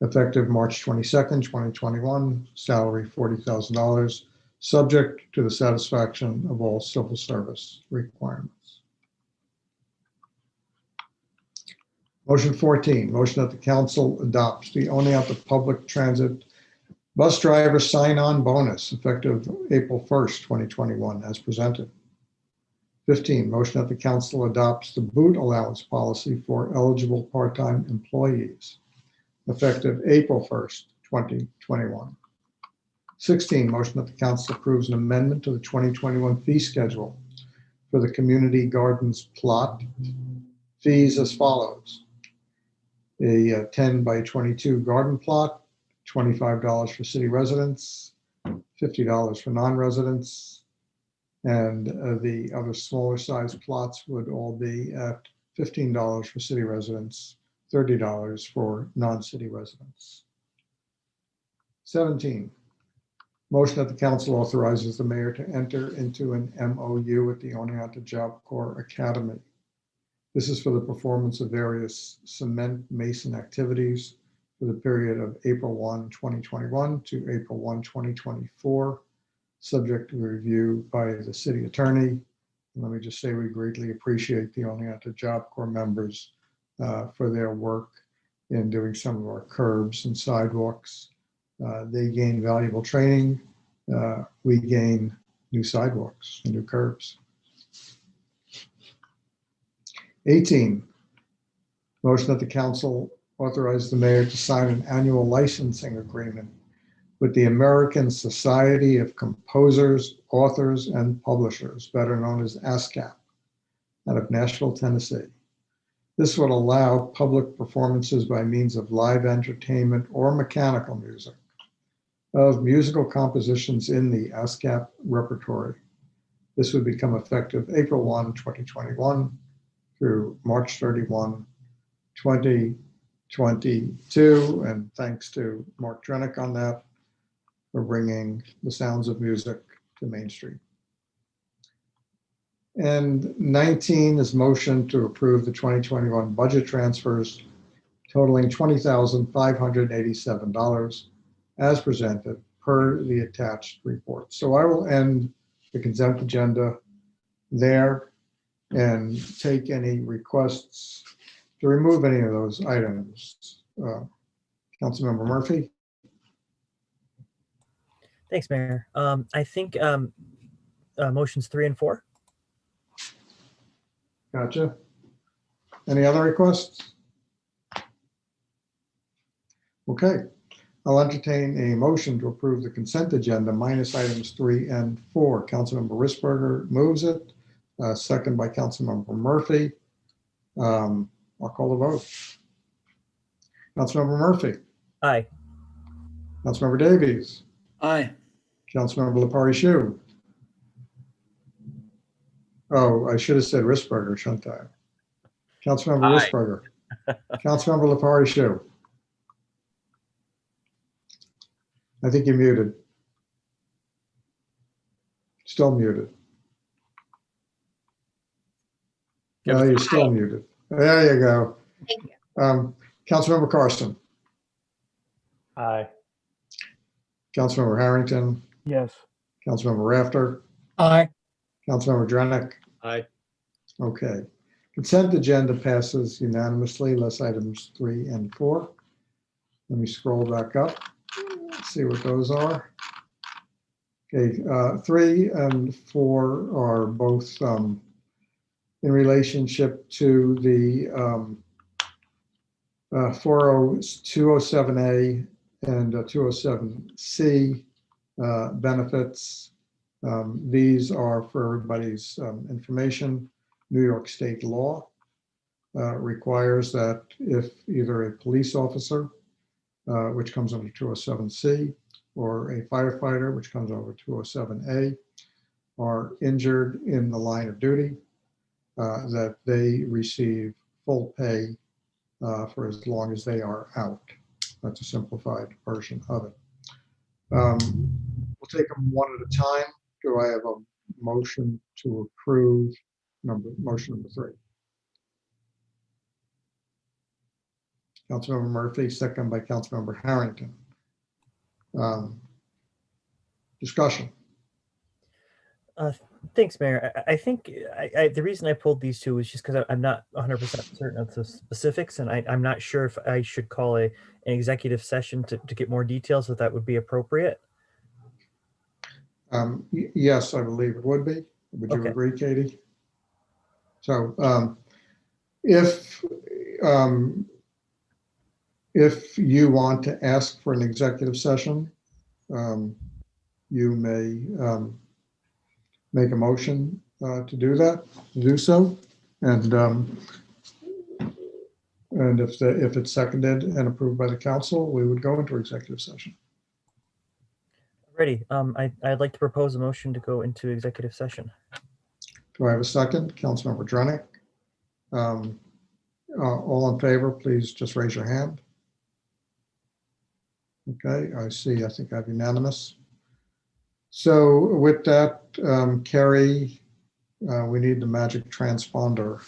effective March 22nd, 2021, salary $40,000, subject to the satisfaction of all civil service requirements. Motion 14, motion that the council adopts the Oneonta Public Transit Bus Driver Sign-On Bonus, effective April 1st, 2021, as presented. 15, motion that the council adopts the boot allowance policy for eligible part-time employees, effective April 1st, 2021. 16, motion that the council approves an amendment to the 2021 fee schedule for the community gardens plot. Fees as follows: a 10 by 22 garden plot, $25 for city residents, $50 for non-residents, and the other smaller size plots would all be at $15 for city residents, $30 for non-city residents. 17, motion that the council authorizes the mayor to enter into an MOU with the Oneonta Job Corps Academy. This is for the performance of various cement mason activities for the period of April 1, 2021 to April 1, 2024, subject to review by the city attorney. And let me just say we greatly appreciate the Oneonta Job Corps members for their work in doing some of our curbs and sidewalks. They gain valuable training. We gain new sidewalks and new curbs. 18, motion that the council authorize the mayor to sign an annual licensing agreement with the American Society of Composers, Authors, and Publishers, better known as ASCAP, out of Nashville, Tennessee. This would allow public performances by means of live entertainment or mechanical music of musical compositions in the ASCAP repertory. This would become effective April 1, 2021 through March 31, 2022. And thanks to Mark Drenick on that for bringing the sounds of music to Main Street. And 19 is motion to approve the 2021 budget transfers totaling $20,587 as presented per the attached report. So I will end the consent agenda there and take any requests to remove any of those items. Councilmember Murphy? Thanks, Mayor. I think motions 3 and 4. Gotcha. Any other requests? Okay, I'll entertain a motion to approve the consent agenda minus items 3 and 4. Councilmember Risberger moves it, second by Councilmember Murphy. I'll call the vote. Councilmember Murphy, Aye. Councilmember Davies, Aye. Councilmember Lepari-Shu. Oh, I should have said Risberger, shouldn't I? Councilmember Aye. Risberger, Councilmember Lepari-Shu. I think you're muted. Still muted. No, you're still muted. There you go. Thank you. Councilmember Carson, Aye. Councilmember Harrington, Yes. Councilmember Rafter, Aye. Councilmember Drenick. Aye. Okay. Consent agenda passes unanimously, less items 3 and 4. Let me scroll back up, see what those are. Okay, 3 and 4 are both in relationship to the 207A and 207C benefits. These are for everybody's information. New York state law requires that if either a police officer, which comes under 207C, or a firefighter, which comes over 207A, are injured in the line of duty, that they receive full pay for as long as they are out. That's a simplified version of it. We'll take them one at a time. Do I have a motion to approve motion number 3? Councilmember Murphy, second by Councilmember Harrington. Discussion. Thanks, Mayor. I think the reason I pulled these two was just because I'm not 100% certain of the specifics, and I'm not sure if I should call an executive session to get more details, if that would be appropriate. Yes, I believe it would be. Would you Okay. agree, Katie? So if you want to ask for an executive session, you may make a motion to do so. And if it's seconded and approved by the council, we would go into executive session. Ready. I'd like to propose a motion to go into executive session. Do I have a second? Councilmember Drenick. All in favor, please just raise your hand. Okay, I see. I think I have unanimous. So with that, Carrie, we need the magic transponder.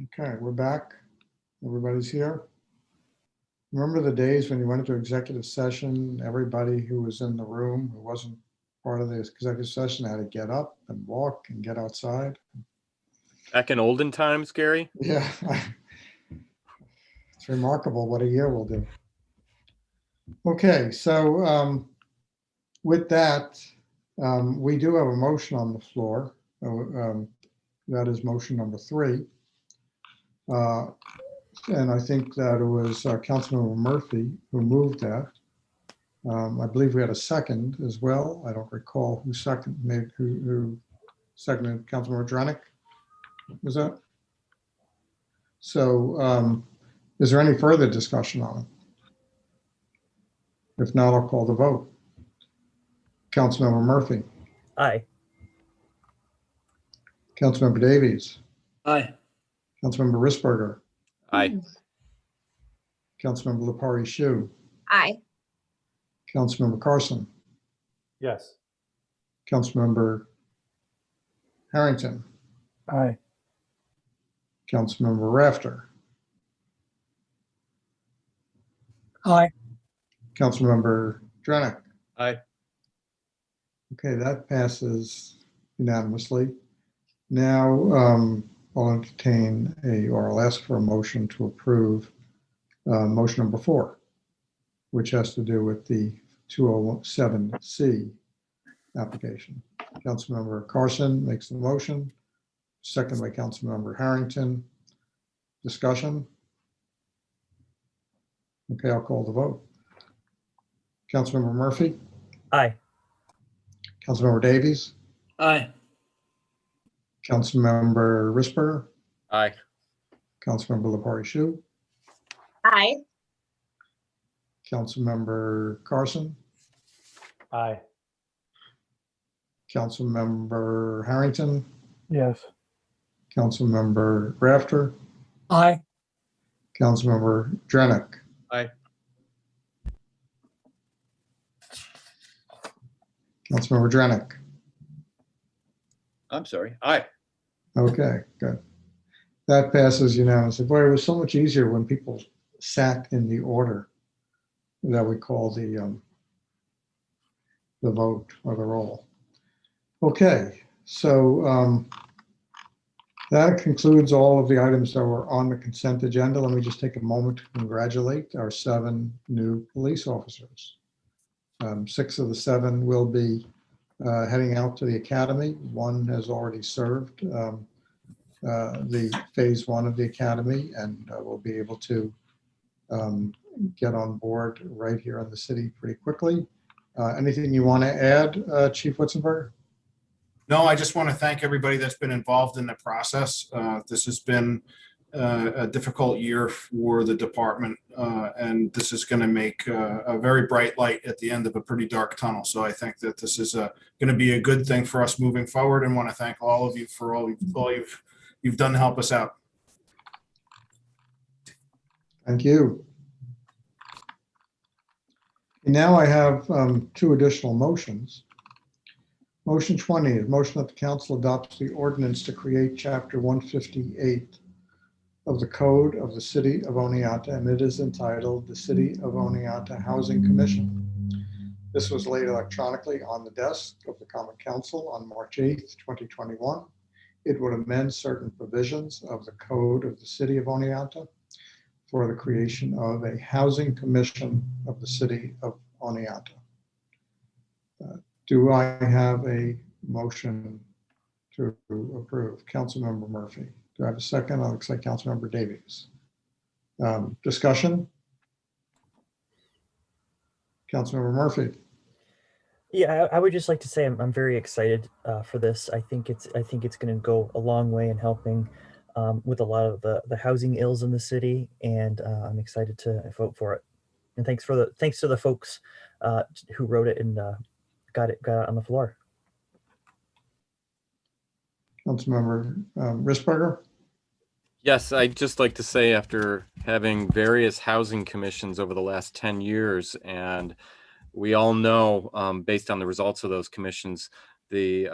Okay, we're back. Everybody's here. Remember the days when you went into executive session, everybody who was in the room who wasn't part of the executive session had to get up and walk and get outside? Back in olden times, Gary? Yeah. It's remarkable what a year will do. Okay, so with that, we do have a motion on the floor. That is motion number 3. And I think that it was Councilmember Murphy who moved that. I believe we had a second as well. I don't recall who seconded Councilmember Drenick. Was that? So is there any further discussion on it? If not, I'll call the vote. Councilmember Murphy, Aye. Councilmember Davies, Aye. Councilmember Risberger, Aye. Councilmember Lepari Shu, Aye. Councilmember Carson, Yes. Councilmember Harrington, Aye. Councilmember Rafter, Aye. Councilmember Drenick. Aye. Okay, that passes unanimously. Now I'll entertain or I'll ask for a motion to approve motion number 4, which has to do with the 207C application. Councilmember Carson makes the motion, second by Councilmember Harrington. Discussion? Okay, I'll call the vote. Councilmember Murphy, Aye. Councilmember Davies, Aye. Councilmember Risberger, Aye. Councilmember Lepari Shu, Aye. Councilmember Carson, Aye. Councilmember Harrington, Yes. Councilmember Rafter, Aye. Councilmember Drenick. Aye. Councilmember Drenick. I'm sorry. Aye. Okay, good. That passes unanimously. Boy, it was so much easier when people sat in the order that we call the vote or the roll. Okay, so that concludes all of the items that were on the consent agenda. Let me just take a moment to congratulate our 7 new police officers. 6 of the 7 will be heading out to the academy. 1 has already served the phase 1 of the academy and will be able to get on board right here in the city pretty quickly. Anything you want to add, Chief Witzenberger? No, I just want to thank everybody that's been involved in the process. This has been a difficult year for the department, and this is going to make a very bright light at the end of a pretty dark tunnel. So I think that this is going to be a good thing for us moving forward, and want to thank all of you for all you've done to help us out. Thank you. Now I have 2 additional motions. Motion 20 is motion that the council adopts the ordinance to create chapter 158 of the Code of the City of Oneonta, and it is entitled the City of Oneonta Housing Commission. This was laid electronically on the desk of the Common Council on March 8th, 2021. It would amend certain provisions of the Code of the City of Oneonta for the creation of a housing commission of the City of Oneonta. Do I have a motion to approve? Councilmember Murphy. Do I have a second? It looks like Councilmember Davies. Discussion? Councilmember Murphy. Yeah, I would just like to say I'm very excited for this. I think it's going to go a long way in helping with a lot of the housing ills in the city, and I'm excited to vote for it. And thanks to the folks who wrote it and got it on the floor. Councilmember Risberger. Yes, I'd just like to say, after having various housing commissions over the last 10 years, and we all know, based on the results of those commissions, the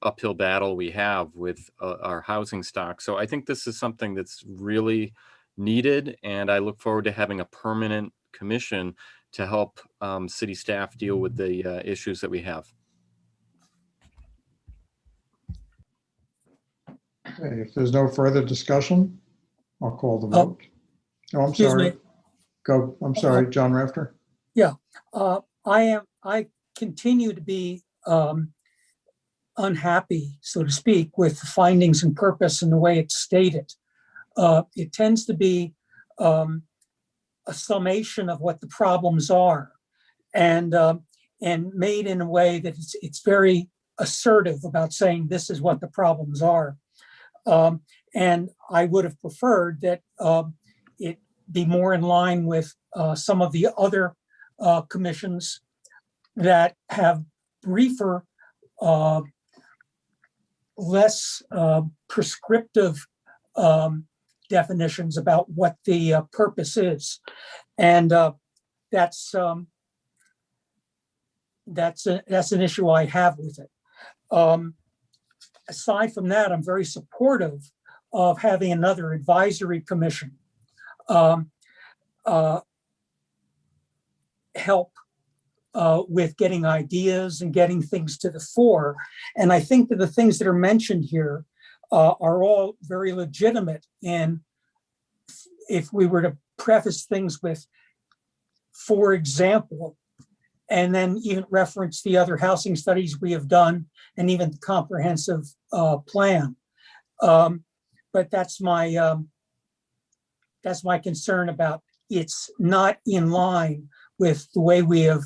uphill battle we have with our housing stock. So I think this is something that's really needed, and I look forward to having a permanent commission to help city staff deal with the issues that we have. Okay, if there's no further discussion, I'll call the Oh, vote. Oh, I'm excuse sorry. me. Go, I'm sorry, John Rafter. I continue to be unhappy, so to speak, with the findings and purpose and the way it's stated. It tends to be a summation of what the problems are, and made in a way that it's very assertive about saying this is what the problems are. And I would have preferred that it be more in line with some of the other commissions that have briefer, less prescriptive definitions about what the purpose is. And that's an issue I have with it. Aside from that, I'm very supportive of having another advisory commission help with getting ideas and getting things to the fore. And I think that the things that are mentioned here are all very legitimate. And if we were to preface things with, for example, and then even reference the other housing studies we have done and even the comprehensive plan. But that's my concern about it's not in line with the way we have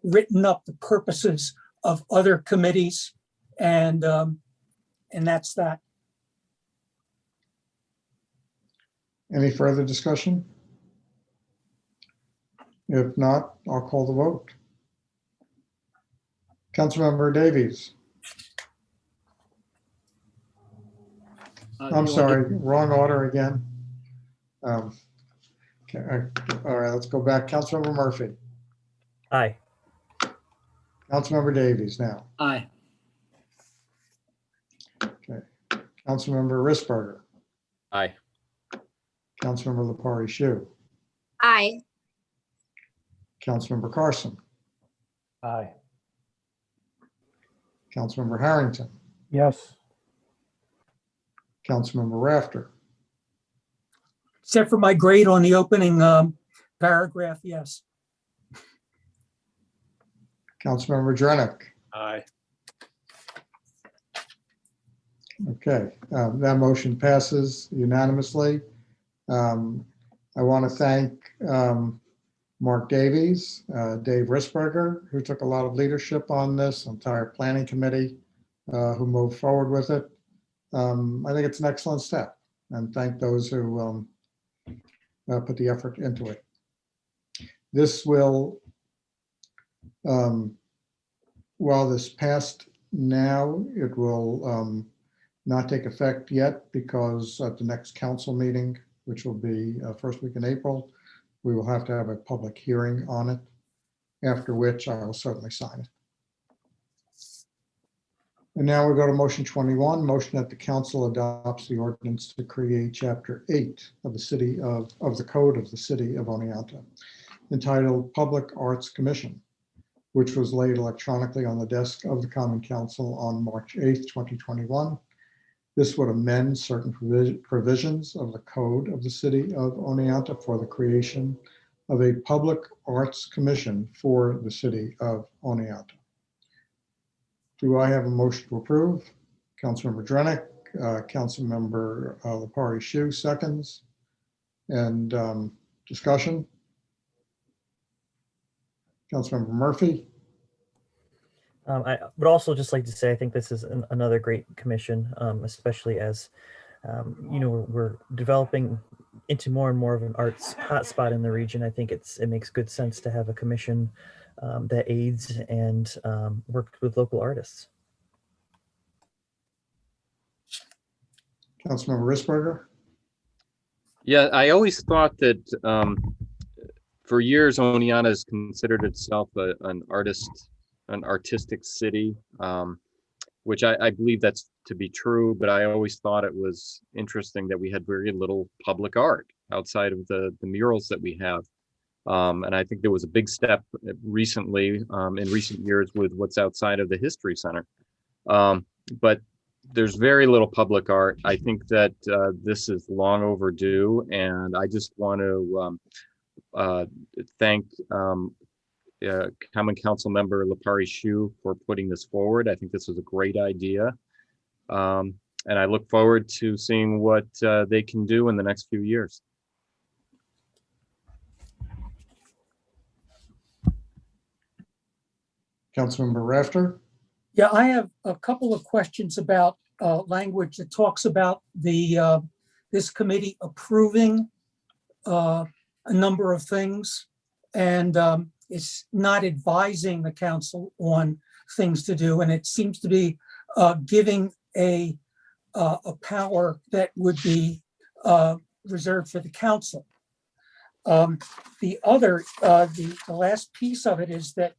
written up the purposes of other committees, and that's that. Any further discussion? If not, I'll call the vote. Councilmember Davies. I'm sorry, wrong order again. Okay, all right, let's go back. Councilmember Murphy. Aye. Councilmember Davies now. Aye. Okay. Councilmember Risberger. Aye. Councilmember Lepari Shu. Aye. Councilmember Carson. Aye. Councilmember Harrington. Yes. Councilmember Rafter. Except for my grade on the opening paragraph, yes. Councilmember Drenick. Aye. Okay, that motion passes unanimously. I want to thank Mark Davies, Dave Risberger, who took a lot of leadership on this, entire planning committee who moved forward with it. I think it's an excellent step, and thank those who put the effort into it. This will, while this passed now, it will not take effect yet because at the next council meeting, which will be first week in April, we will have to have a public hearing on it, after which I will certainly sign it. And now we go to motion 21, motion that the council adopts the ordinance to create chapter 8 of the code of the city of Oneonta, entitled Public Arts Commission, which was laid electronically on the desk of the Common Council on March 8th, 2021. This would amend certain provisions of the code of the city of Oneonta for the creation of a public arts commission for the city of Oneonta. Do I have a motion to approve? Councilmember Drenick, Councilmember Lepari Shu seconds, and discussion. Councilmember Murphy. I would also just like to say I think this is another great commission, especially as we're developing into more and more of an arts hotspot in the region. I think it makes good sense to have a commission that aids and works with local artists. Councilmember Risberger. Yeah, I always thought that for years Oneonta has considered itself an artist an artistic city, which I believe that's to be true, but I always thought it was interesting that we had very little public art outside of the murals that we have. And I think there was a big step recently, in recent years, with what's outside of the History Center. But there's very little public art. I think that this is long overdue, and I just want to thank Common Council member Lapari Shu for putting this forward. I think this was a great idea. And I look forward to seeing what they can do in the next few years. Councilmember Rafter? Yeah, I have a couple of questions about language that talks about the this committee approving a number of things, and it's not advising the council on things to do, and it seems to be giving a power that would be reserved for the council. The other, the last piece of it is that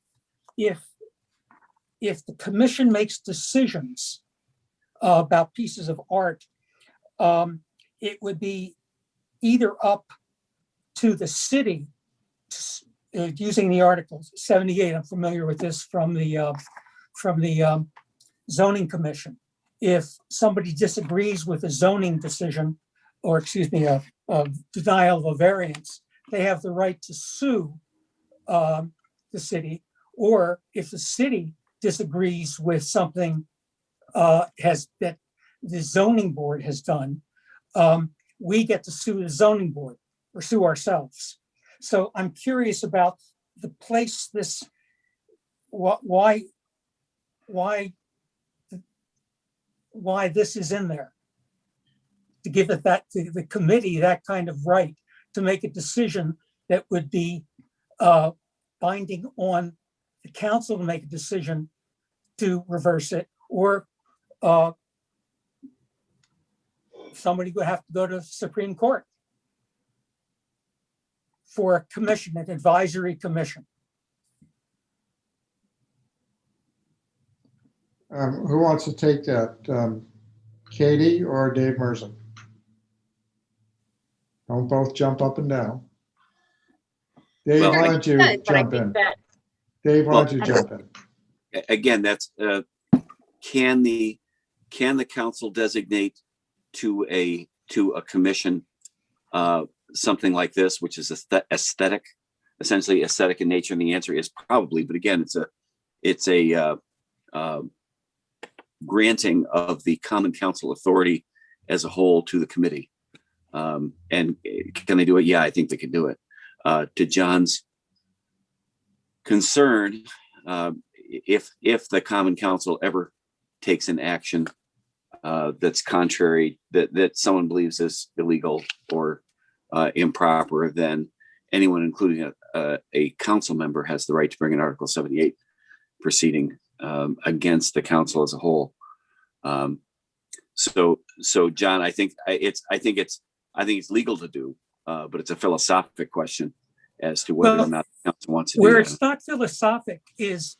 if the commission makes decisions about pieces of art, it would be either up to the city, using the articles 78. I'm familiar with this from the zoning commission. If somebody disagrees with a zoning decision, or excuse me, a denial of a variance, they have the right to sue the city. Or if the city disagrees with something that the zoning board has done, we get to sue the zoning board or sue ourselves. So I'm curious about the place this, why this is in there, to give it that to the committee, that kind of right to make a decision that would be binding on the council to make a decision to reverse it, or somebody would have to go to the Supreme Court for a commission, an advisory commission. Who wants to take that? Katie or Dave Merzen? Don't both jump up and down. Dave, Well, why don't you jump in? Dave, why don't you jump in? Again, that's can the council designate to a commission something like this, which is aesthetic, essentially aesthetic in nature? And the answer is probably, but again, it's a granting of the common council authority as a whole to the committee. And can they do it? Yeah, I think they can do it. To John's concern, if the common council ever takes an action that's contrary, that someone believes is illegal or improper, then anyone, including a council member, has the right to bring an Article 78 proceeding against the council as a whole. So John, I think it's legal to do, but it's a philosophic question as to whether or not the council wants to do that. Where it's not philosophic is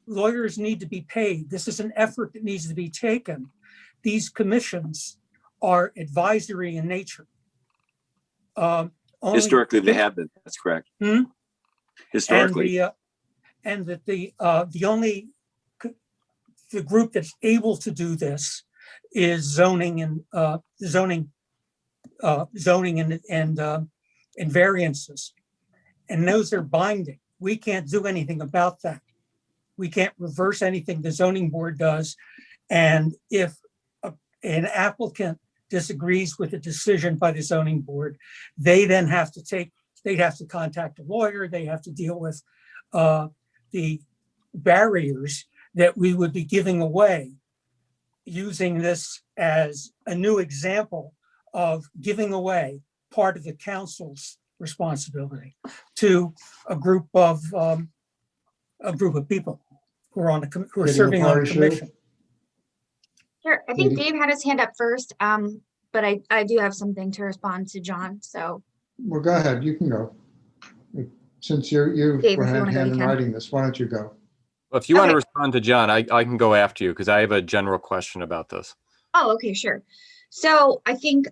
lawyers need to be paid. This is an effort that needs to be taken. These commissions are advisory in nature. Historically, they have been. That's correct. Historically, and that the group that's able to do this is zoning and variances, and those are binding. We can't do anything about that. We can't reverse anything the zoning board does. And if an applicant disagrees with a decision by the zoning board, they then have to contact a lawyer. They have to deal with the barriers that we would be giving away, using this as a new example of giving away part of the council's responsibility to a group of people who are serving on the commission. Sure. I think Dave had his hand up first, but I do have something to respond to John. So, well, go ahead. You can go. Since you Dave, were if you wanna go, hand you in can. writing this, why don't you go? Well, if you want to Okay. respond to John, I can go after you because I have a general question about this. Oh, okay, sure. So I think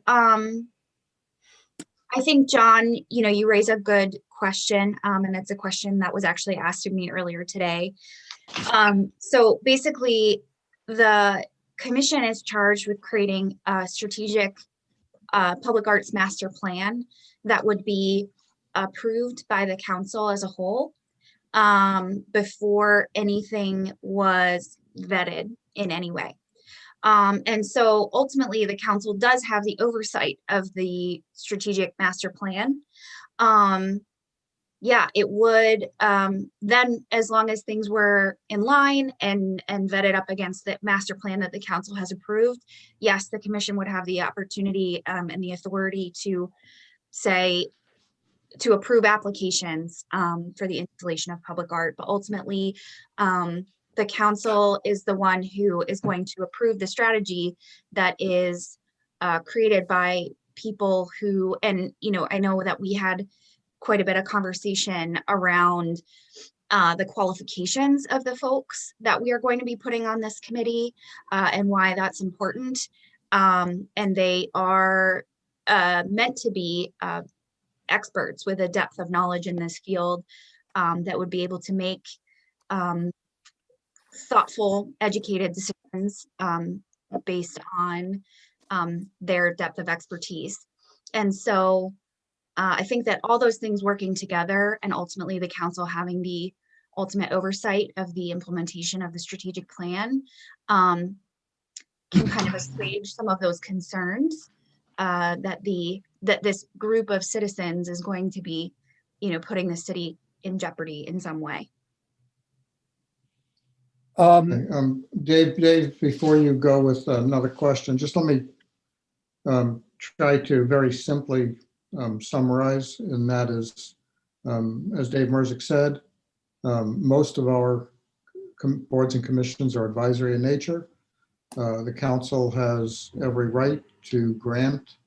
John, you raise a good question, and it's a question that was actually asked of me earlier today. So basically, the commission is charged with creating a strategic public arts master plan that would be approved by the council as a whole before anything was vetted in any way. And so ultimately, the council does have the oversight of the strategic master plan. Yeah, it would then, as long as things were in line and vetted up against the master plan that the council has approved, yes, the commission would have the opportunity and the authority to approve applications for the installation of public art. But ultimately, the council is the one who is going to approve the strategy that is created by people who, and I know that we had quite a bit of conversation around the qualifications of the folks that we are going to be putting on this committee and why that's important. And they are meant to be experts with a depth of knowledge in this field that would be able to make thoughtful, educated decisions based on their depth of expertise. And so I think that all those things working together and ultimately the council having the ultimate oversight of the implementation of the strategic plan can kind of assuage some of those concerns that this group of citizens is going to be, putting the city in jeopardy in some way. Okay, Dave, before you go with another question, just let me try to very simply summarize, and that is, as Dave Merzick said, most of our boards and commissions are advisory in nature. The council has every right to grant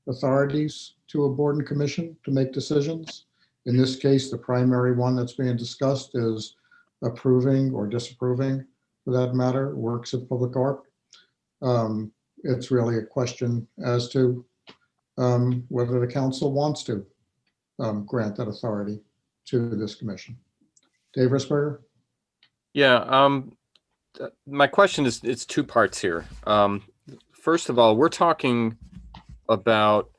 authorities to a board and commission to make decisions. In this case, the primary one that's being discussed is approving or disapproving, for that matter, works of public art. It's really a question as to whether the council wants to grant that authority to this commission. Dave Risberger? Yeah, my question is, it's two parts here. First of all, we're talking about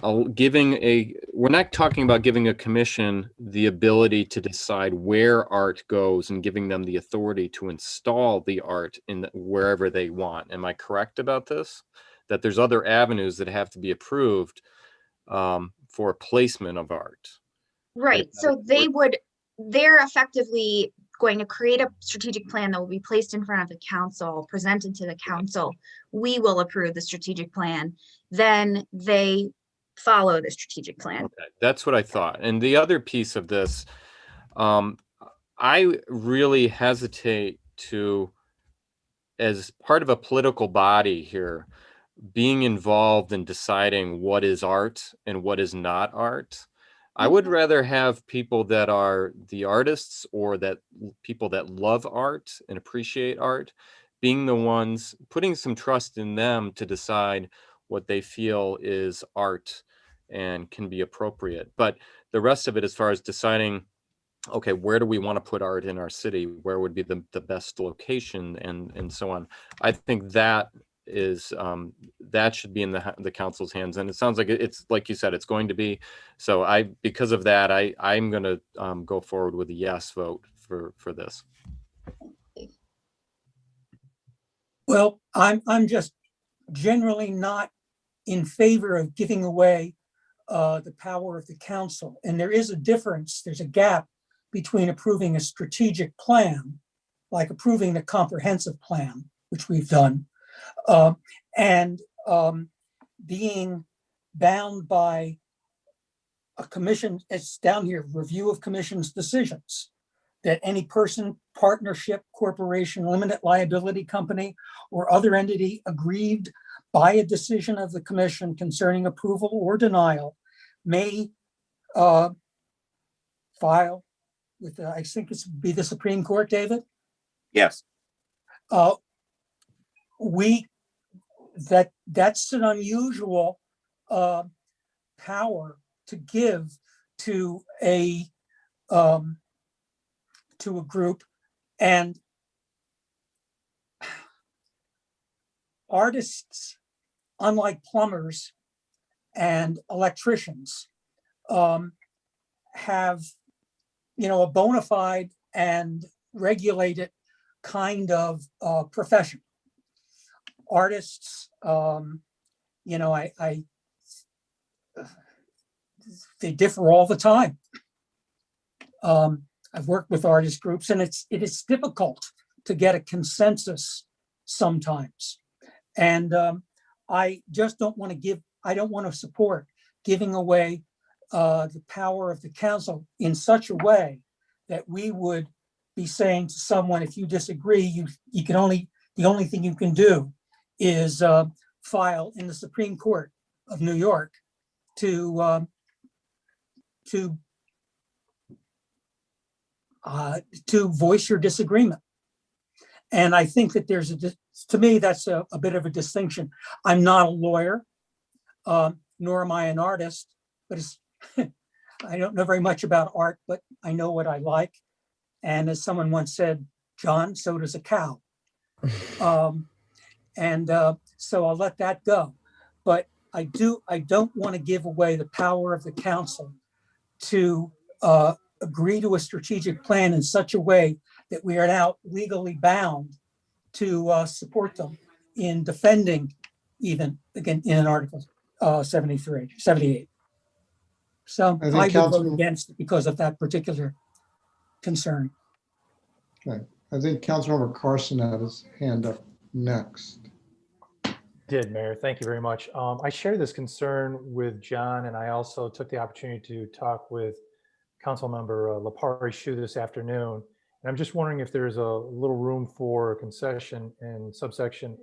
we're not talking about giving a commission the ability to decide where art goes and giving them the authority to install the art in wherever they want. Am I correct about this? That there's other avenues that have to be approved for placement of art. Right. So they're effectively going to create a strategic plan that will be placed in front of the council, presented to the council. We will approve the strategic plan. Then they follow the strategic plan. Okay, that's what I thought. And the other piece of this, I really hesitate to, as part of a political body here, being involved in deciding what is art and what is not art. I would rather have people that are the artists or that people that love art and appreciate art being the ones putting some trust in them to decide what they feel is art and can be appropriate. But the rest of it, as far as deciding, okay, where do we want to put art in our city? Where would be the best location and so on? I think that is that should be in the council's hands, and it sounds like it's like you said, it's going to be. So because of that, I'm going to go forward with a yes vote for this. Well, I'm just generally not in favor of giving away the power of the council. And there is a difference, there's a gap between approving a strategic plan, like approving the comprehensive plan, which we've done, and being bound by a commission. It's down here, review of commission's decisions, that any person, partnership, corporation, limited liability company, or other entity aggrieved by a decision of the commission concerning approval or denial may file with, I think it's be the Supreme Court, David. Yes. That's an unusual power to give to a group, and artists, unlike plumbers and electricians, have, a bona fide and regulated kind of profession. Artists, they differ all the time. I've worked with artist groups, and it is difficult to get a consensus sometimes. And I just don't want to support giving away the power of the council in such a way that we would be saying to someone, if you disagree, the only thing you can do is file in the Supreme Court of New York to voice your disagreement. And I think that to me, that's a bit of a distinction. I'm not a lawyer, nor am I an artist, but I don't know very much about art, but I know what I like. And as someone once said, John, so does a cow. So I'll let that go. But I don't want to give away the power of the council to agree to a strategic plan in such a way that we are now legally bound to support them in defending, even again in Article 78. So I would vote against it because of that particular concern. Okay, I think Councilmember Carson had his hand up next. Did, Mayor. Thank you very much. I share this concern with John, and I also took the opportunity to talk with Councilmember Lepari-Shu this afternoon. And I'm just wondering if there's a little room for a concession in subsection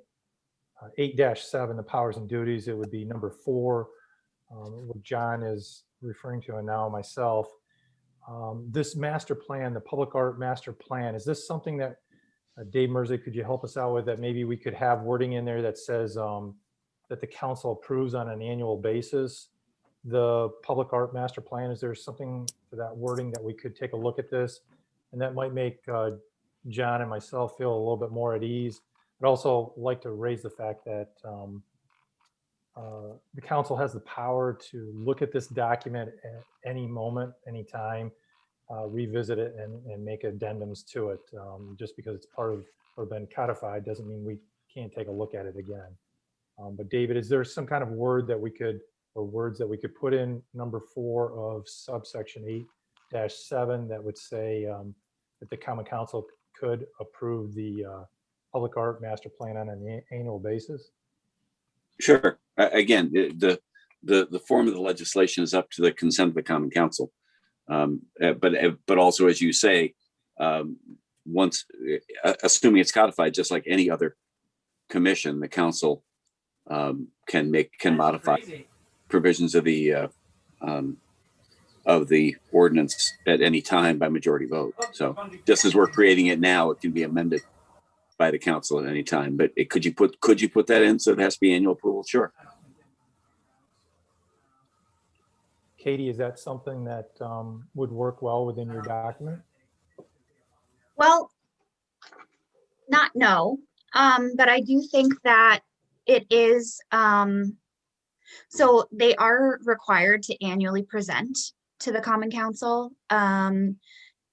8-7, the powers and duties. It would be number 4, what John is referring to, and now myself. This master plan, the public art master plan, is this something that Dave Mersey, could you help us out with, that maybe we could have wording in there that says that the council approves on an annual basis the public art master plan? Is there something for that wording that we could take a look at this? And that might make John and myself feel a little bit more at ease. I'd also like to raise the fact that the council has the power to look at this document at any moment, any time, revisit it and make addendums to it. Just because it's part of or been codified doesn't mean we can't take a look at it again. But David, is there some kind of word that we could, or words that we could put in number 4 of subsection 8-7 that would say that the common council could approve the public art master plan on an annual basis? Sure. Again, the form of the legislation is up to the consent of the common council. But also, as you say, once assuming it's codified, just like any other commission, the council can modify provisions of the ordinance at any time by majority vote. So just as we're creating it now, it can be amended by the council at any time. But could you put that in so it has to be annual approval? Sure. Katie, is that something that would work well within your document? Well, no, but I do think that it is, so they are required to annually present to the Common Council.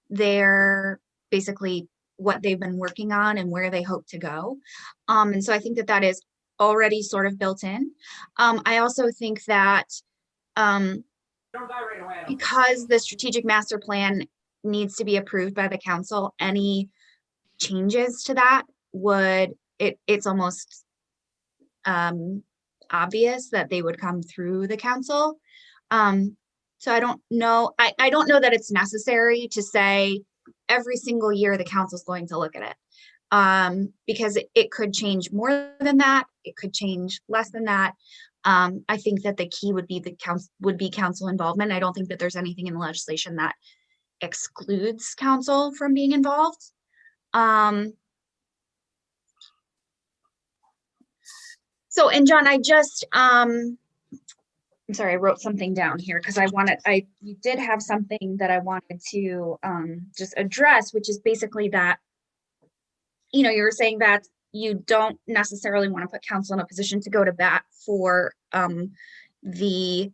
They're basically what they've been working on and where they hope to go. And so I think that that is already sort of built in. I also think that because the strategic master plan needs to be approved by the council, any changes to that it's almost obvious that they would come through the council. So I don't know. I don't know that it's necessary to say every single year the council's going to look at it, because it could change more than that. It could change less than that. I think that the key would be council involvement. I don't think that there's anything in the legislation that excludes council from being involved. So, and John, I just, I'm sorry, I wrote something down here because you did have something that I wanted to just address, which is basically that, you know, you were saying that you don't necessarily want to put council in a position to go to bat for the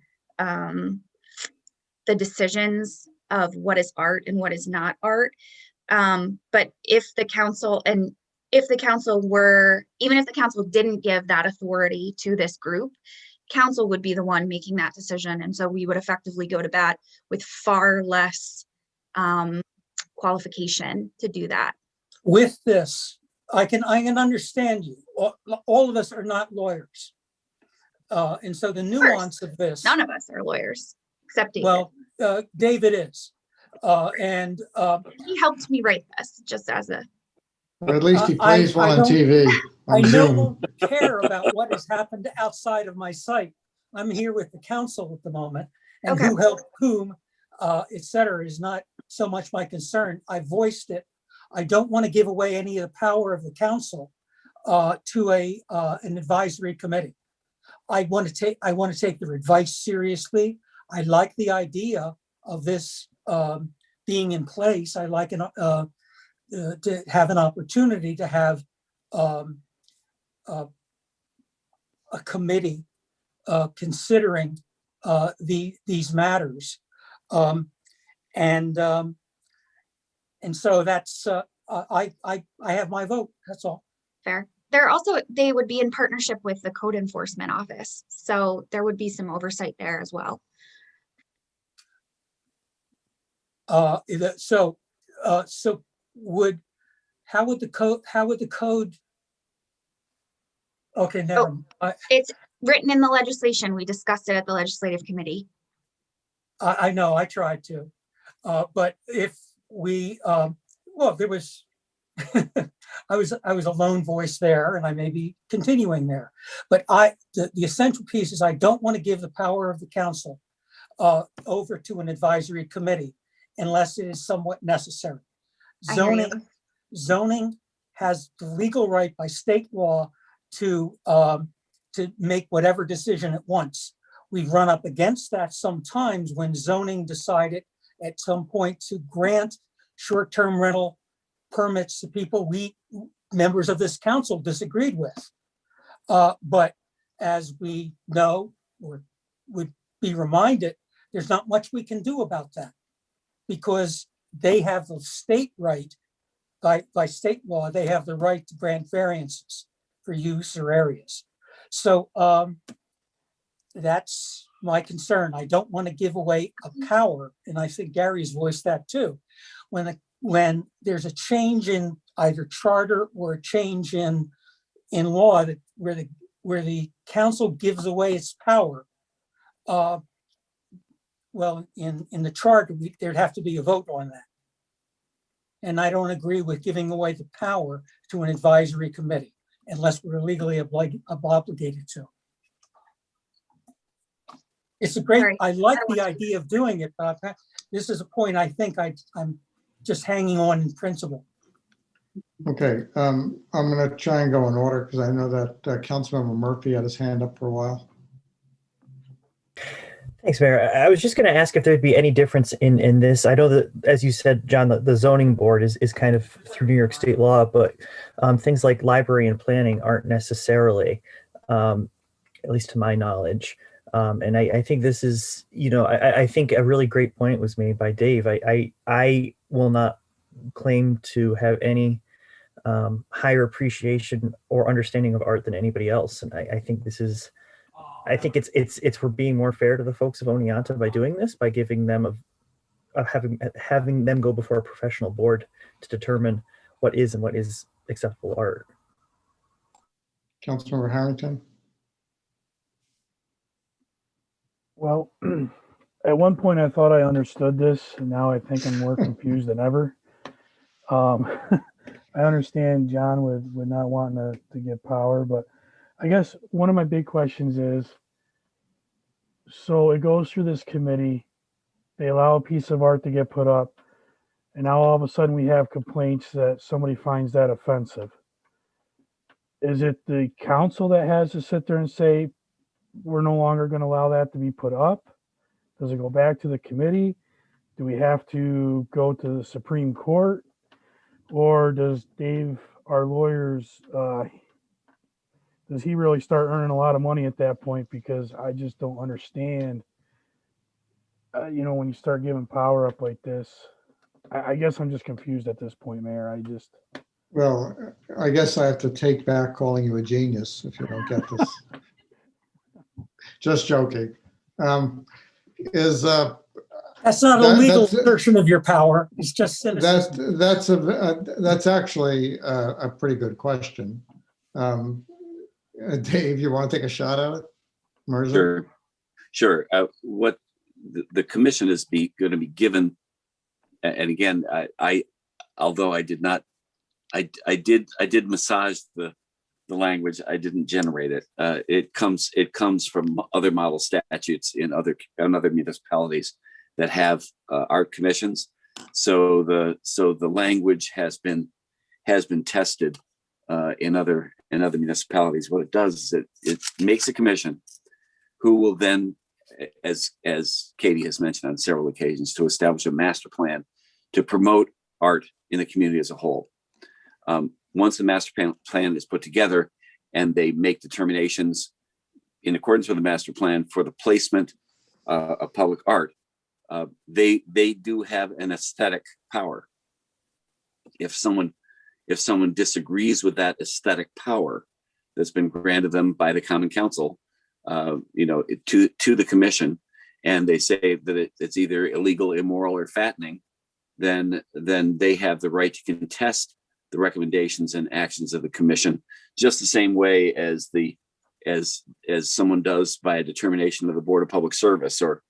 decisions of what is art and what is not art. But if the council even if the council didn't give that authority to this group, council would be the one making that decision. And so we would effectively go to bat with far less qualification to do that. With this, I can understand you. All of us are not lawyers. And so the nuance of this. None of us are lawyers, except David. Well, David is. He helped me write this just as a. Or at least he plays one on TV. I On Zoom. don't care about what has happened outside of my site. I'm here with the council at the moment, and Okay. who helped whom, et cetera, is not so much my concern. I voiced it. I don't want to give away any of the power of the council to an advisory committee. I want to take their advice seriously. I like the idea of this being in place. I like to have an opportunity to have a committee considering these matters, and so that's I have my vote. That's all. Fair. They would be in partnership with the code enforcement office, so there would be some oversight there as well. How would the code? Okay, never. It's written in the legislation. We discussed it at the legislative committee. I know, I tried to, but if we, well, there was, I was a lone voice there, and I may be continuing there. But the essential piece is I don't want to give the power of the council over to an advisory committee unless it is somewhat necessary. Zoning has the legal right by state law to make whatever decision it wants. We run up against that sometimes when zoning decided at some point to grant short-term rental permits to people members of this council disagreed with. But as we know, or would be reminded, there's not much we can do about that because they have the state right, by state law, they have the right to grant variances for use or areas. So that's my concern. I don't want to give away a power, and I think Gary's voiced that too. When there's a change in either charter or a change in law where the council gives away its power, well, in the charter, there'd have to be a vote on that. And I don't agree with giving away the power to an advisory committee unless we're legally obligated to. It's a great, I like the idea of doing it, but this is a point I think I'm just hanging on in principle. Okay, I'm going to try and go in order because I know that Councilmember Murphy had his hand up for a while. Thanks, Mayor. I was just going to ask if there'd be any difference in this. I know that, as you said, John, the zoning board is kind of through New York state law, but things like library and planning aren't necessarily, at least to my knowledge. And I think this is, I think a really great point was made by Dave. I will not claim to have any higher appreciation or understanding of art than anybody else. And I think this is, I think it's we're being more fair to the folks of Oneonta by doing this, by giving them having them go before a professional board to determine what is and what is acceptable art. Councilmember Harrington. Well, at one point I thought I understood this, and now I think I'm more confused than ever. I understand John with not wanting to get power, but I guess one of my big questions is, so it goes through this committee, they allow a piece of art to get put up, And now all of a sudden we have complaints that somebody finds that offensive. Is it the council that has to sit there and say, we're no longer going to allow that to be put up? Does it go back to the committee? Do we have to go to the Supreme Court? Or does Dave, our lawyers, does he really start earning a lot of money at that point? Because I just don't understand, when you start giving power up like this. I guess I'm just confused at this point, Mayor. Well, I guess I have to take back calling you a genius if you don't get this. Just joking. That's not a legal assertion of your power. It's just cynicism. That's actually a pretty good question. Dave, you want to take a shot at it? Mirza? Sure. What the commission is going to be given, and again, although I did not, I did massage the language. I didn't generate it. It comes from other model statutes in other municipalities that have art commissions. So the language has been tested in other municipalities. What it does is it makes a commission who will then, as Katie has mentioned on several occasions, to establish a master plan to promote art in the community as a whole. Once the master plan is put together and they make determinations in accordance with the master plan for the placement of public art, they do have an aesthetic power. If someone disagrees with that aesthetic power that's been granted them by the Common Council, to the commission, and they say that it's either illegal, immoral, or fattening, then they have the right to contest the recommendations and actions of the commission, just the same way as someone does by a determination of the Board of Public Service or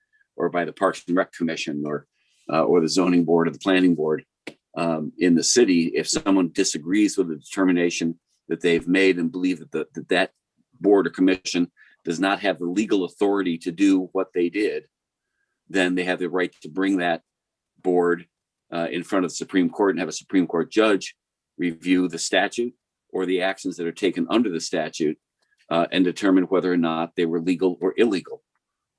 by the Parks and Rec Commission or the zoning board or the planning board in the city. If someone disagrees with the determination that they've made and believe that board or commission does not have the legal authority to do what they did, then they have the right to bring that board in front of the Supreme Court and have a Supreme Court judge review the statute or the actions that are taken under the statute and determine whether or not they were legal or illegal.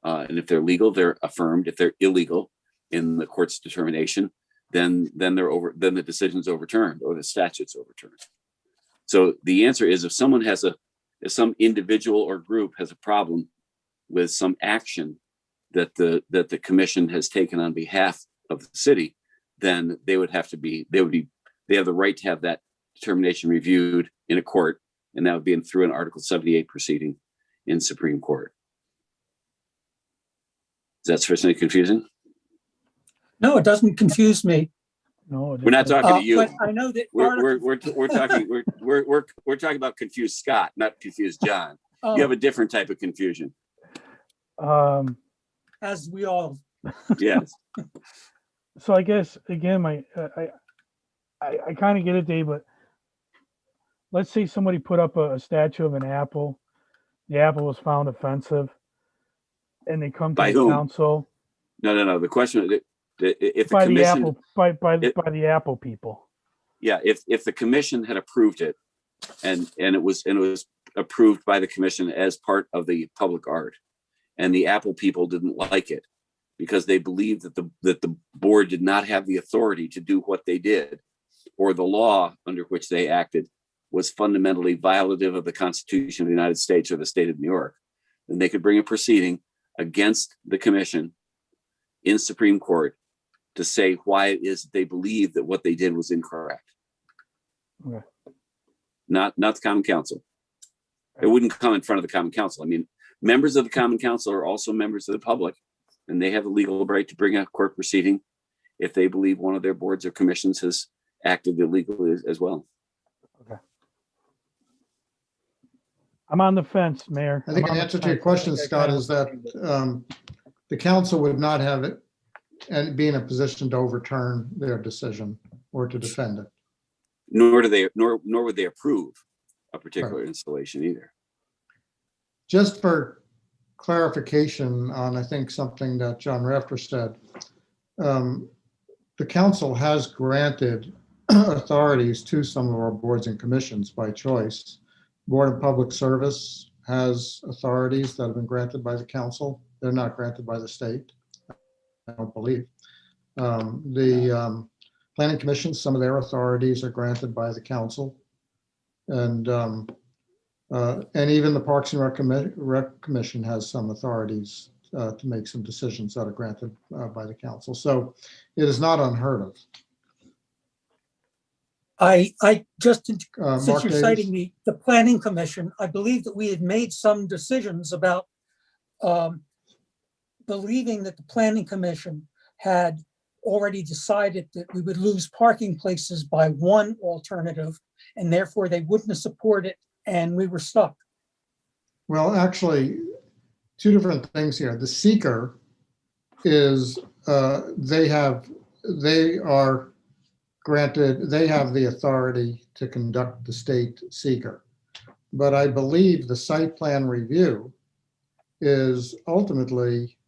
And if they're legal, they're affirmed. If they're illegal in the court's determination, then the decision's overturned or the statute's overturned. So the answer is, if some individual or group has a problem with some action that the commission has taken on behalf of the city, then they have the right to have that determination reviewed in a court, and that would be through an Article 78 proceeding in Supreme Court. Is that sufficiently confusing? No, it doesn't confuse me. No, we're not talking to you. But I know that we're talking about confused Scott, not confused John. You have a different type of confusion. As we all. Yes. So I guess again, I kind of get it, Dave, but let's say somebody put up a statue of an apple. The apple was found offensive, and they come to By the whom? Council. No. The question is, if the By commission, the apple people. Yeah, if the commission had approved it, and it was approved by the commission as part of the public art, and the apple people didn't like it because they believed that the board did not have the authority to do what they did, or the law under which they acted was fundamentally violative of the Constitution of the United States or the state of New York, then they could bring a proceeding against the commission in Supreme Court to say why it is they believe that what they did was incorrect. Okay. Not the Common Council. It wouldn't come in front of the Common Council. I mean, members of the Common Council are also members of the public, and they have the legal right to bring a court proceeding if they believe one of their boards or commissions has acted illegally as well. Okay. I'm on the fence, Mayor. I think an answer to your question, Scott, is that the council would not have it and be in a position to overturn their decision or to defend it. Nor would they approve a particular installation either. Just for clarification on, I think, something that John Rafter said, the the council has granted authorities to some of our boards and commissions by choice. Board of Public Service has authorities that have been granted by the council. They're not granted by the state, I don't believe. The Planning Commission, some of their authorities are granted by the council. And even the Parks and Rec Commission has some authorities to make some decisions that are granted by the council. So it is not unheard of. I just, since Mark you're Davis? citing the Planning Commission, I believe that we had made some decisions about believing that the Planning Commission had already decided that we would lose parking places by one alternative, and therefore they wouldn't have it, and we were stuck. Well, actually, two different things here. The seeker is, they are granted, they have the authority to conduct the state seeker. But I believe the site plan review is ultimately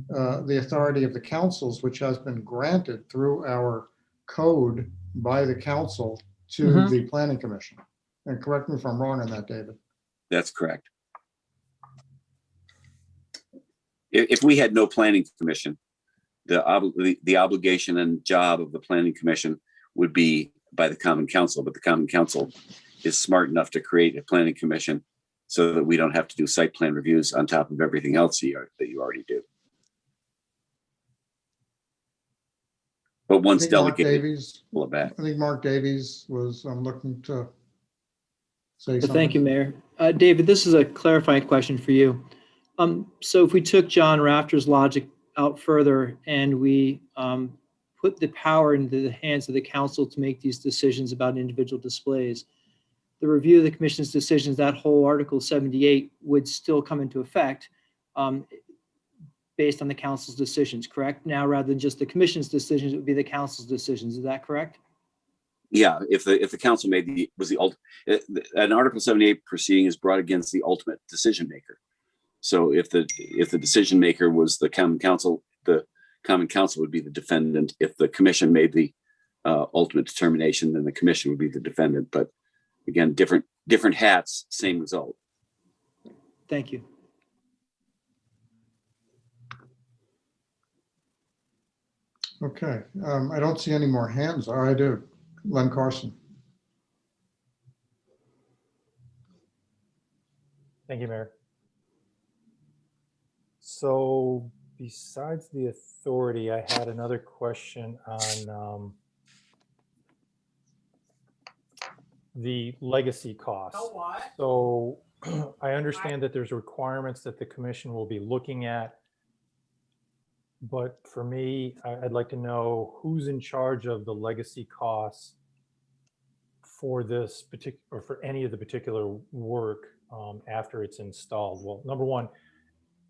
the authority of the councils, which has been granted through our code by the council to the Planning Commission. And correct me if I'm wrong on that, David. That's correct. If we had no planning commission, the obligation and job of the planning commission would be by the common council, but the common council is smart enough to create a planning commission so that we don't have to do site plan reviews on top of everything else that you already do. But once delegated, pull it back. I think Mark Davies was looking to say Well, something. thank you, Mayor. David, this is a clarifying question for you. So if we took John Rafter's logic out further and we put the power into the hands of the council to make these decisions about individual displays, the review of the commission's decisions, that whole Article 78 would still come into effect based on the council's decisions, correct? Now, rather than just the commission's decisions, it would be the council's decisions. Is that correct? Yeah, if the council an Article 78 proceeding is brought against the ultimate decision maker. So if the decision maker was the common council would be the defendant. If the commission made the ultimate determination, then the commission would be the defendant. But again, different hats, same result. Thank you. Okay, I don't see any more hands. Oh, I do. Len Carson. Thank you, Mayor. So besides the authority, I had another question on the legacy costs. So I understand that there's requirements that the commission will be looking at. But for me, I'd like to know who's in charge of the legacy costs for this particular, or for any of the particular work after it's installed. Well, number one,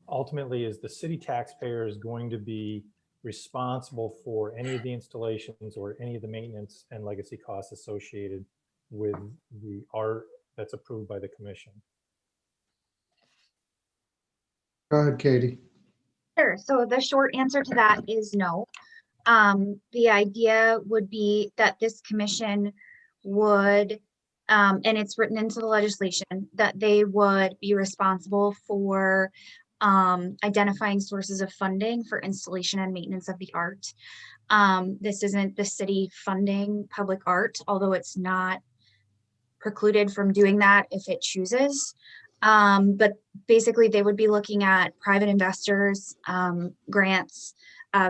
ultimately, is the city taxpayer is going to be responsible for any of the installations or any of the maintenance and legacy costs associated with the art that's approved by the commission? Go ahead, Katie. Sure. So the short answer to that is no. The idea would be that this commission would, and it's written into the legislation, that they would be responsible for identifying sources of funding for installation and maintenance of the art. This isn't the city funding public art, although it's not precluded from doing that if it chooses. But basically they would be looking at private investors, grants,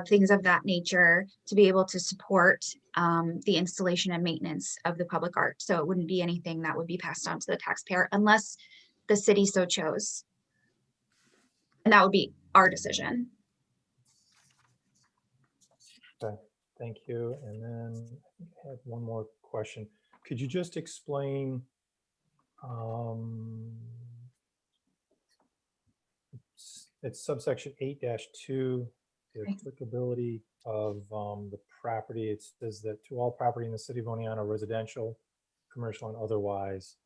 things of that nature to be able to support the installation and maintenance of the public art. So it wouldn't be anything that would be passed on to the taxpayer unless the city so chose. And that would be our decision. Okay, thank you. And then I think I had one more question. Could you just explain it's subsection 8-2, the applicability of the property. It says that to all property in the city of Oneonta, residential, commercial, and otherwise,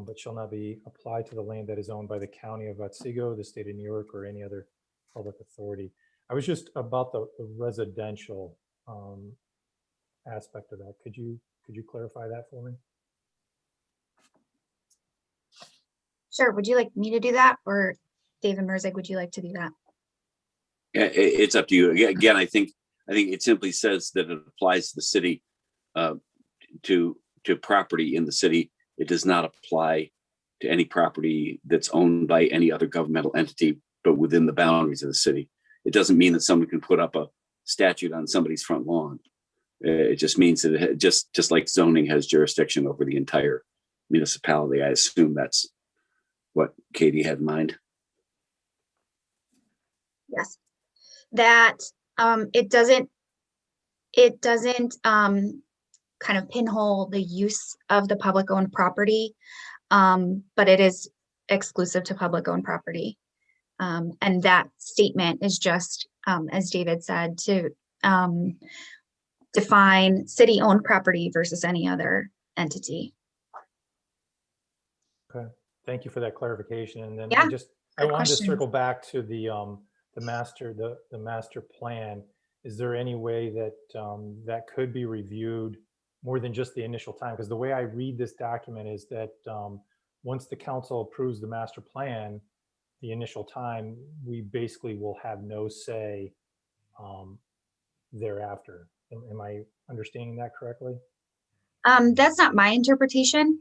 but shall not be applied to the land that is owned by the county of Otsego, the state of New York, or any other public authority. I was just about the residential. aspect of that. Could you clarify that for me? Sure. Would you like me to do that, or David Merzig, would you like to do that? Yeah, it's up to you. Again, I think it simply says that it applies to the city, to property in the city. It does not apply to any property that's owned by any other governmental entity, but within the boundaries of the city. It doesn't mean that someone can put up a statute on somebody's front lawn. It just means that it just like zoning has jurisdiction over the entire municipality. I assume that's what Katie had in mind. Yes. That it doesn't kind of pinhole the use of the public owned property, but it is exclusive to public owned property. And that statement is just, as David said, to define city owned property versus any other entity. Okay, thank you for that clarification. And then Yeah, I wanted question. to circle back to the master plan. Is there any way that that could be reviewed more than just the initial time? Because the way I read this document is that once the council approves the master plan, the initial time, we basically will have no say thereafter. Am I understanding that correctly? That's not my interpretation.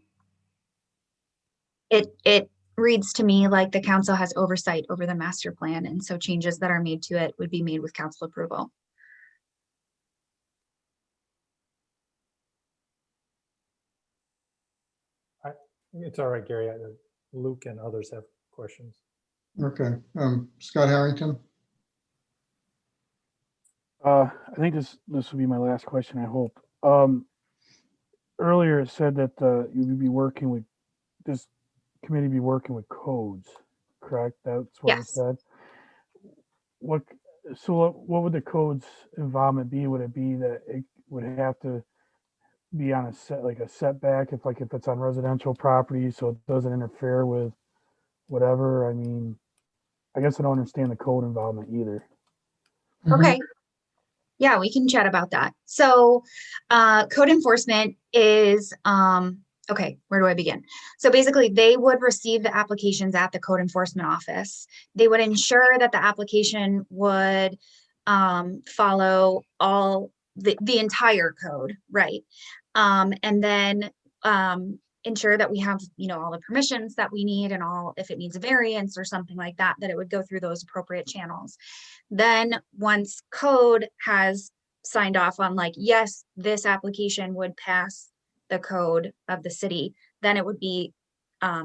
It reads to me like the council has oversight over the master plan, and so changes that are made to it would be made with council approval. It's all right, Gary. Luke and others have questions. Okay, Scott Harrington. I think this will be my last question, I hope. Earlier it said that you would be working with this committee, be working with codes, correct? That's what it said. What would the codes involvement be? Would it be that it would have to be on a setback if it's on residential property, so it doesn't interfere with whatever? I mean, I guess I don't understand the code involvement either. Okay. Yeah, we can chat about that. So code enforcement is, okay, where do I begin? So basically they would receive the applications at the code enforcement office. They would ensure that the application would follow all the entire code, right? And then ensure that we have, all the permissions that we need, and all, if it needs a variance or something like that, that it would go through those appropriate channels. Then once code has signed off on yes, this application would pass the code of the city, then it would be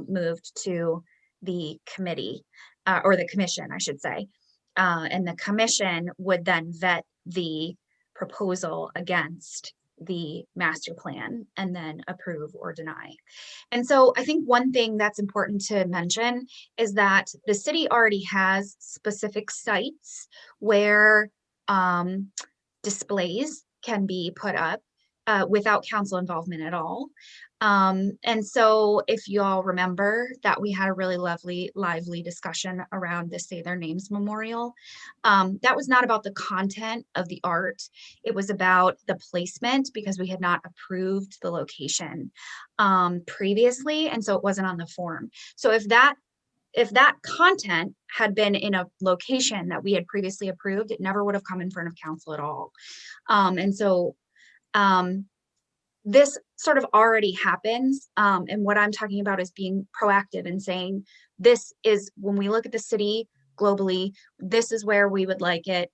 moved to the committee or the commission, I should say. And the commission would then vet the proposal against the master plan and then approve or deny. And so I think one thing that's important to mention is that the city already has specific sites where displays can be put up without council involvement at all. And so if you all remember that we had a really lively discussion around the Say Their Names memorial, that was not about the content of the art. It was about the placement, because we had not approved the location previously. And so it wasn't on the form. So if that content had been in a location that we had previously approved, it never would have come in front of council at all. And so this sort of already happens. And what I'm talking about is being proactive and saying, this is, when we look at the city globally, this is where we would like it.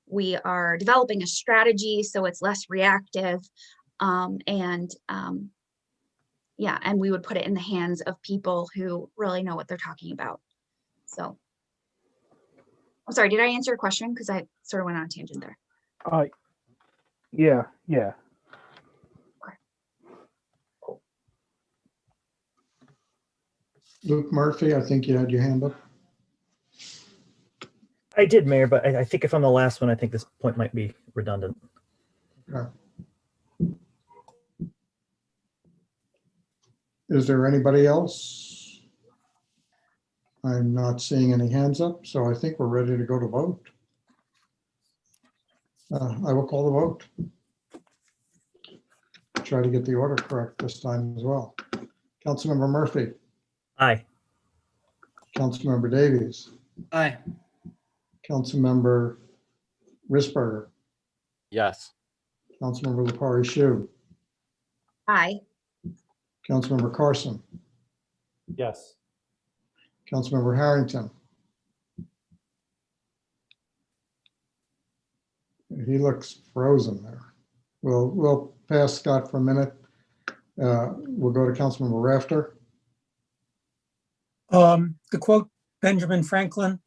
We are developing a strategy so it's less reactive. And we would put it in the hands of people who really know what they're talking about. So I'm sorry, did I answer your question? Because I sort of went on a tangent there. Yeah. Luke Murphy, I think you had your hand up. I did, Mayor, but I think if I'm the last one, I think this point might be redundant. Okay. Is there anybody else? I'm not seeing any hands up, so I think we're ready to go to vote. I will call the vote. try to get the order correct this time as well. Councilmember Murphy, Aye. Councilmember Davies, Aye. Councilmember Risberger, Yes. Councilmember Lepari Shu, Aye. Councilmember Carson, Yes. Councilmember Harrington. He looks frozen there. We'll pass Scott for a minute. We'll go to Councilmember Rafter. To quote Benjamin Franklin,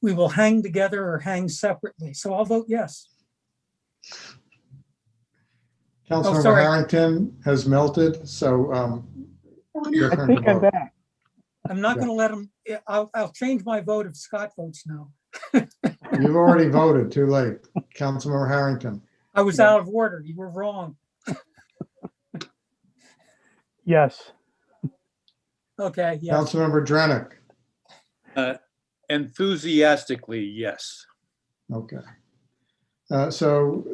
we will hang together or hang separately. So I'll vote yes. Councilmember sorry. Harrington has melted, so your I turn to think I'm vote. back. I'm not Yeah. going to let him, I'll change my vote if Scott votes no. You've already voted, too late. Councilmember Harrington, I was out of order. You were wrong. Yes. Okay, yes. Councilmember Drenick. Enthusiastically, yes. Okay. So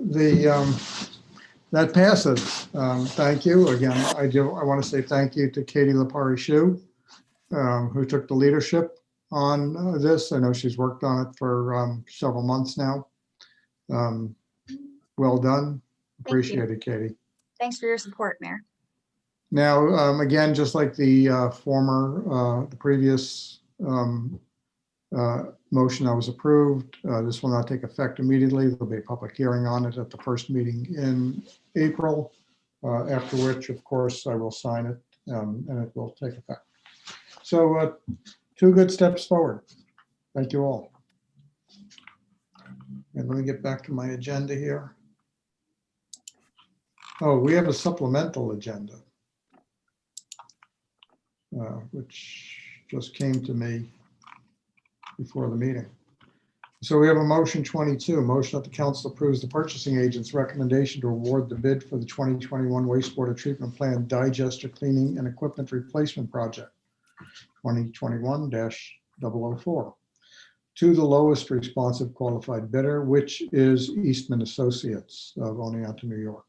that passes. Thank you. Again, I want to say thank you to Katie Lepari Shu, who took the leadership on this. I know she's worked on it for several months now. Well done. Thank you. Appreciate it, Katie. Thanks for your support, Mayor. Now, again, just like the the previous motion that was approved, this will not take effect immediately. There'll be a public hearing on it at the first meeting in April, after which, of course, I will sign it and it will take effect. So 2 good steps forward. Thank you all. And let me get back to my agenda here. Oh, we have a supplemental agenda, which just came to me before the meeting. So we have a motion 22, motion that the council approves the purchasing agent's recommendation to award the bid for the 2021 wastewater treatment plant digester cleaning and equipment replacement project 2021-004 to the lowest responsive qualified bidder, which is Eastman Associates of Oneonta, New York,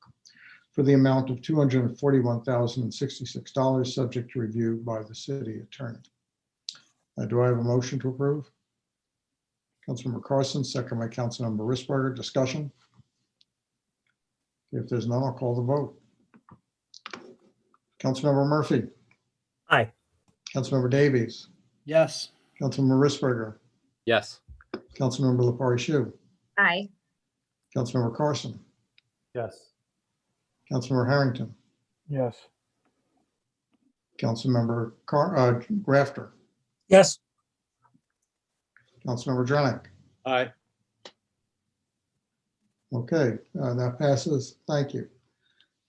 for the amount of $241,066, subject to review by the city attorney. Do I have a motion to approve? Councilmember Carson, second by Councilmember Risberger. Discussion? If there's none, I'll call the vote. Councilmember Murphy, Aye. Councilmember Davies, Yes. Councilmember Risberger, Yes. Councilmember Lepari Shu, Aye. Councilmember Carson, Yes. Councilmember Harrington, Yes. Councilmember Rafter, Yes. Councilmember Drenick. Aye. Okay, that passes. Thank you.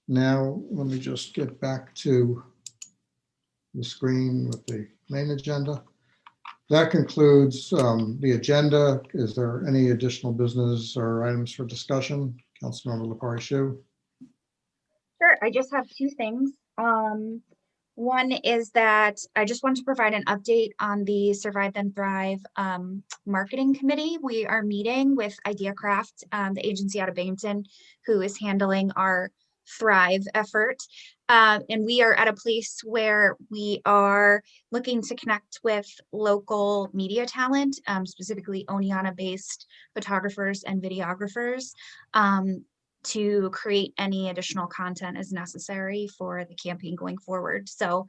Now, let me just get back to the screen with the main agenda. That concludes the agenda. Is there any additional business or items for discussion? Councilmember Lepari Shu. Sure, I just have 2 things. One is that I just want to provide an update on the Survive Then Thrive marketing committee. We are meeting with IdeaCraft, the agency out of Binghamton, who is handling our Thrive effort. And we are at a place where we are looking to connect with local media talent, specifically Oneonta-based photographers and videographers, to create any additional content as necessary for the campaign going forward. So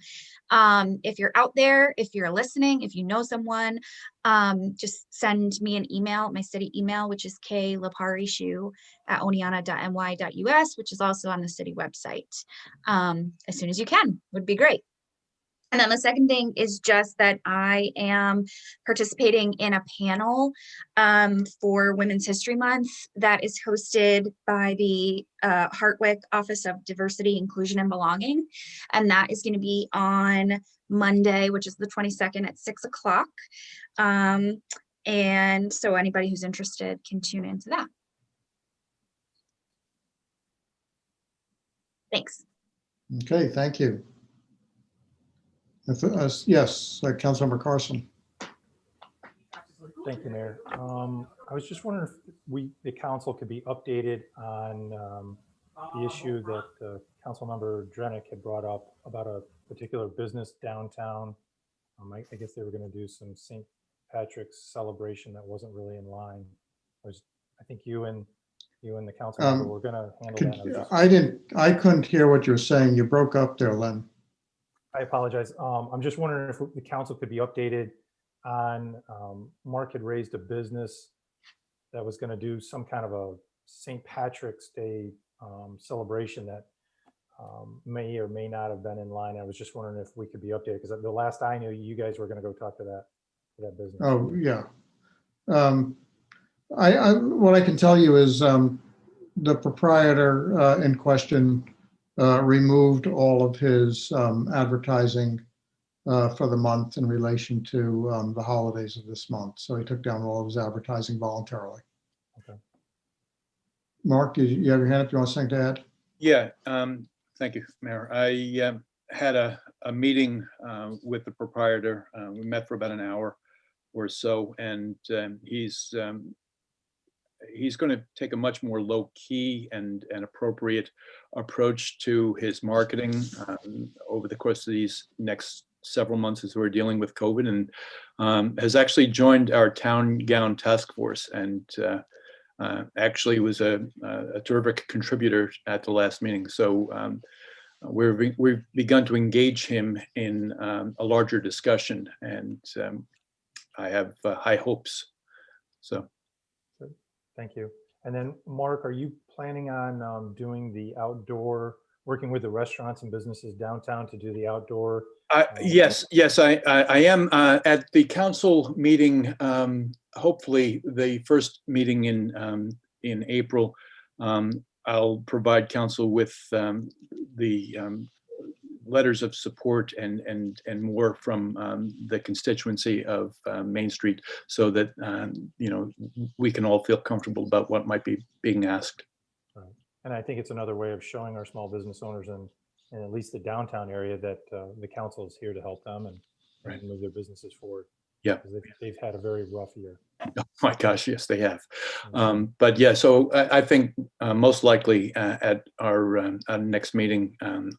if you're out there, if you're listening, if you know someone, just send me an email, my city email, which is k.leparishu@oneonta.ny.us, which is also on the city website. As soon as you can, would be great. And then the second thing is just that I am participating in a panel for Women's History Month that is hosted by the Hartwick Office of Diversity, Inclusion, and Belonging. And that is going to be on Monday, which is the 22nd at 6 o'clock. And so anybody who's interested can tune into that. Thanks. Okay, thank you. Yes, Councilmember Carson. Thank you, Mayor. I was just wondering if the council could be updated on the issue that Councilmember Drenick had brought up about a particular business downtown. I guess they were going to do some St. Patrick's celebration that wasn't really in line. I think you and the council member were going to handle that. I couldn't hear what you were saying. You broke up there, Len. I apologize. I'm just wondering if the council could be updated on, Mark had raised a business that was going to do some kind of a St. Patrick's Day celebration that may or may not have been in line. I was just wondering if we could be updated, because the last I knew, you guys were going to go talk to that business. Oh, yeah. What I can tell you is the proprietor in question removed all of his advertising for the month in relation to the holidays of this month. So he took down all of his advertising voluntarily. Okay. Mark, you have your hand up? You want something to add? Yeah, thank you, Mayor. I had a meeting with the proprietor. We met for about an hour or so, and he's going to take a much more low-key and appropriate approach to his marketing over the course of these next several months as we're dealing with COVID, and has actually joined our town gown task force, and actually was a terrific contributor at the last meeting. So we've begun to engage him in a larger discussion, and I have high hopes. So. Thank you. And then Mark, are you planning on doing the outdoor, working with the restaurants and businesses downtown to do the outdoor? Yes, I am at the council meeting. Hopefully, the first meeting in April. I'll provide council with the letters of support and more from the constituency of Main Street, so that we can all feel comfortable about what might be being asked. Right. And I think it's another way of showing our small business owners in at least the downtown area that the council is here to help them and move their businesses forward. Yeah, they've had a very rough year. Oh my gosh, yes, they have. But yeah, so I think most likely at our next meeting,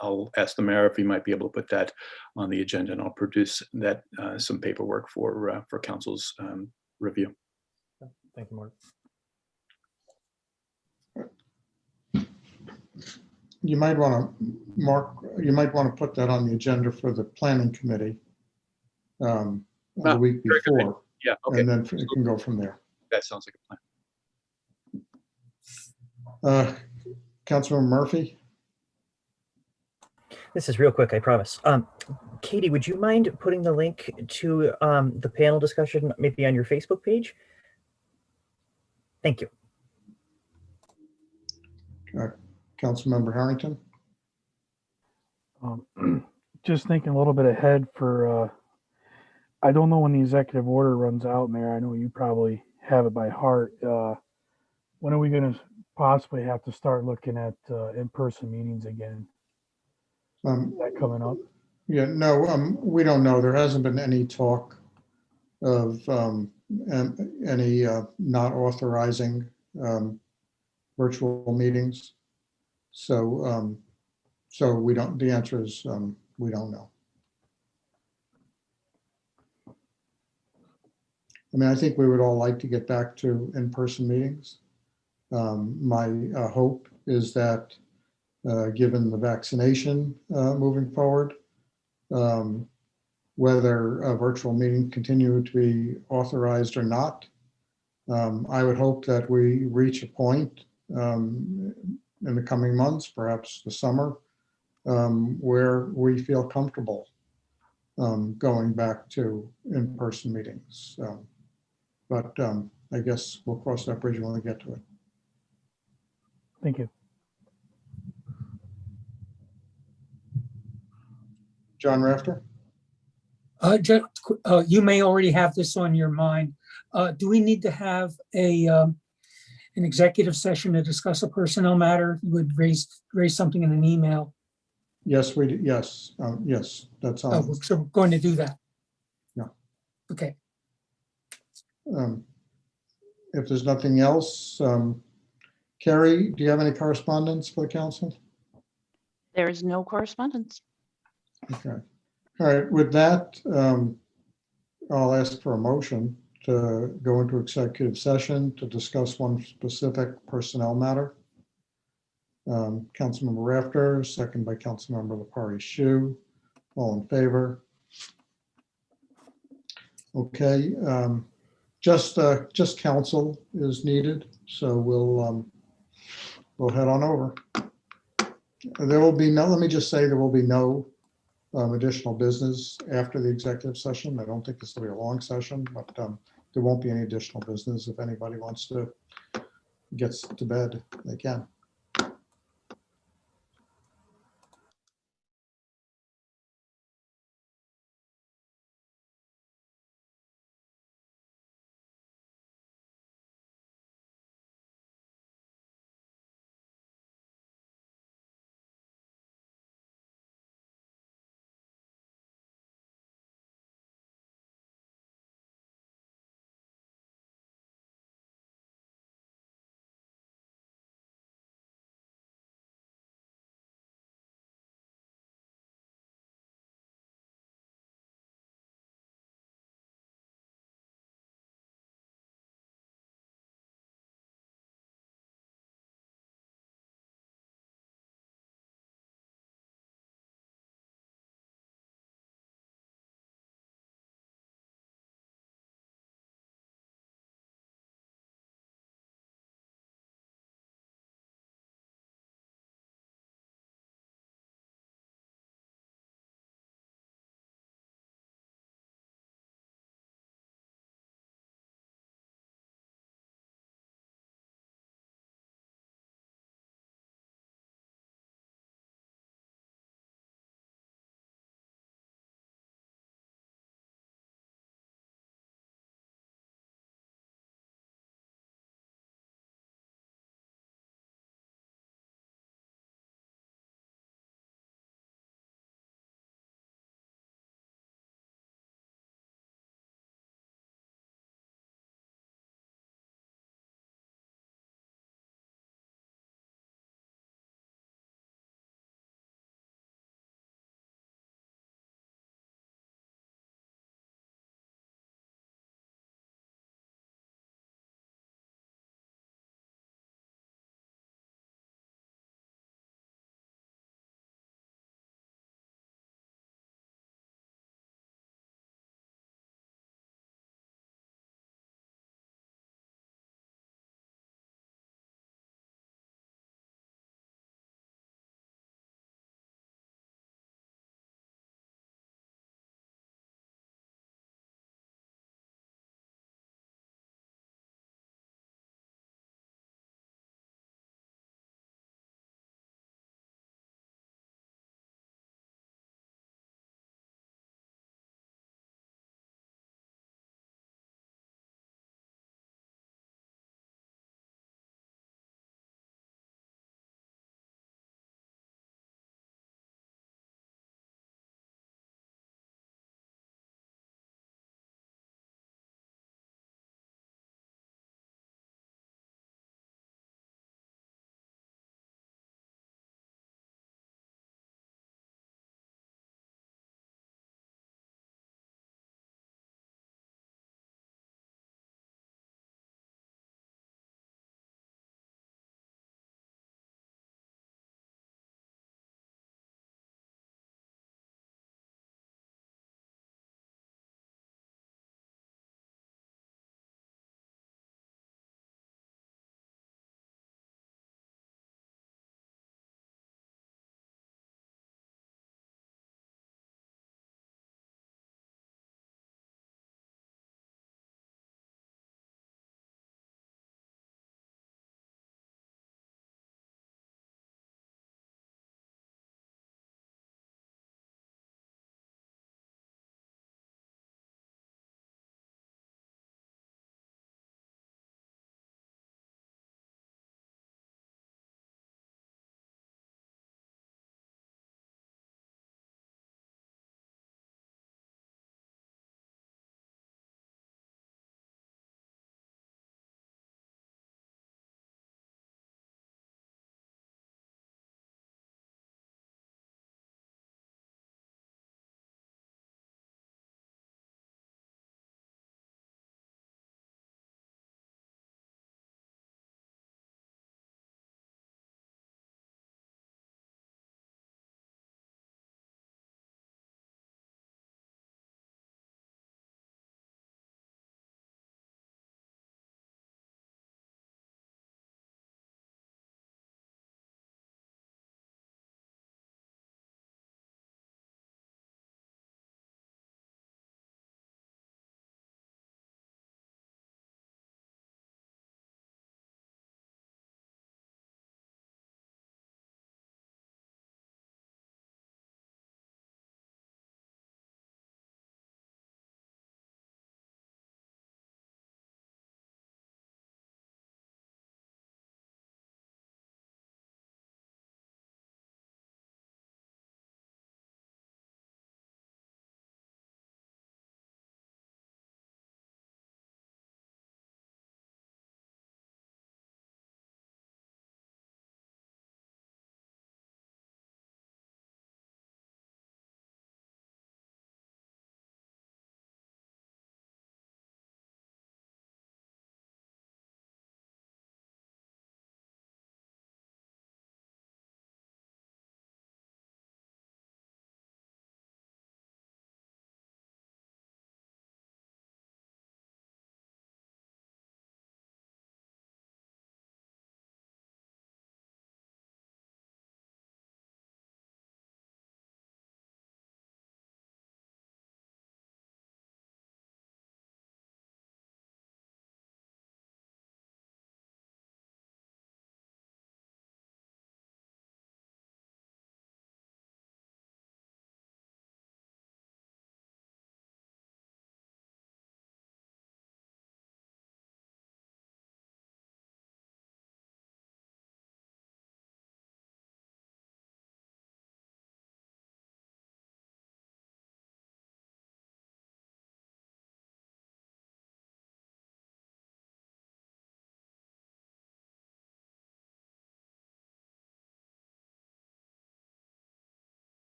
I'll ask the mayor if he might be able to put that on the agenda, and I'll produce that some paperwork for council's review. Thank you, Mark. You might want to, Mark, you might want to put that on the agenda for the planning committee the week before. Yeah, okay. And then it can go from there. That sounds like a plan. Councilmember Murphy? This is real quick, I promise. Katie, would you mind putting the link to the panel discussion maybe on your Facebook page? Thank you. Councilmember Harrington? Just thinking a little bit ahead for, I don't know when the executive order runs out, Mayor. I know you probably have it by heart. When are we going to possibly have to start looking at in-person meetings again? Is that coming up? Yeah, no, we don't know. There hasn't been any talk of any not authorizing virtual meetings. So, we don't, the answer is we don't know. I mean, I think we would all like to get back to in-person meetings. My hope is that given the vaccination moving forward, whether a virtual meeting continue to be authorized or not, I would hope that we reach a point in the coming months, perhaps the summer, where we feel comfortable going back to in-person meetings. But I guess we'll cross that bridge when we get to it. Thank you. John Rafter? You may already have this on your mind. Do we need to have an executive session to discuss a personnel matter? You would raise something in an email. Yes, we do. Yes, yes, that's on. Oh, so we're going to do that. Yeah. Okay. If there's nothing else, Carrie, do you have any correspondence for the council? There is no correspondence. Okay. All right, with that, I'll ask for a motion to go into executive session to discuss one specific personnel matter. Councilmember Rafter, second by Councilmember Lepari Shu. All in favor? Okay, just council is needed, so we'll head on over. There will be no, let me just say, there will be no additional business after the executive session. I don't think this will be a long session, but there won't be any additional business. If anybody wants to get to bed, they can.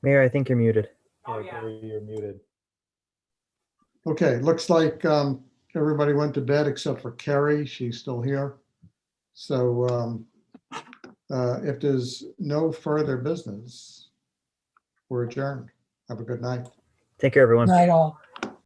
Mayor, I think you're muted. You're muted. Okay, looks like everybody went to bed except for Carrie. She's still here. So if there's no further business, we're adjourned. Have a good night. Take care, everyone. Night all.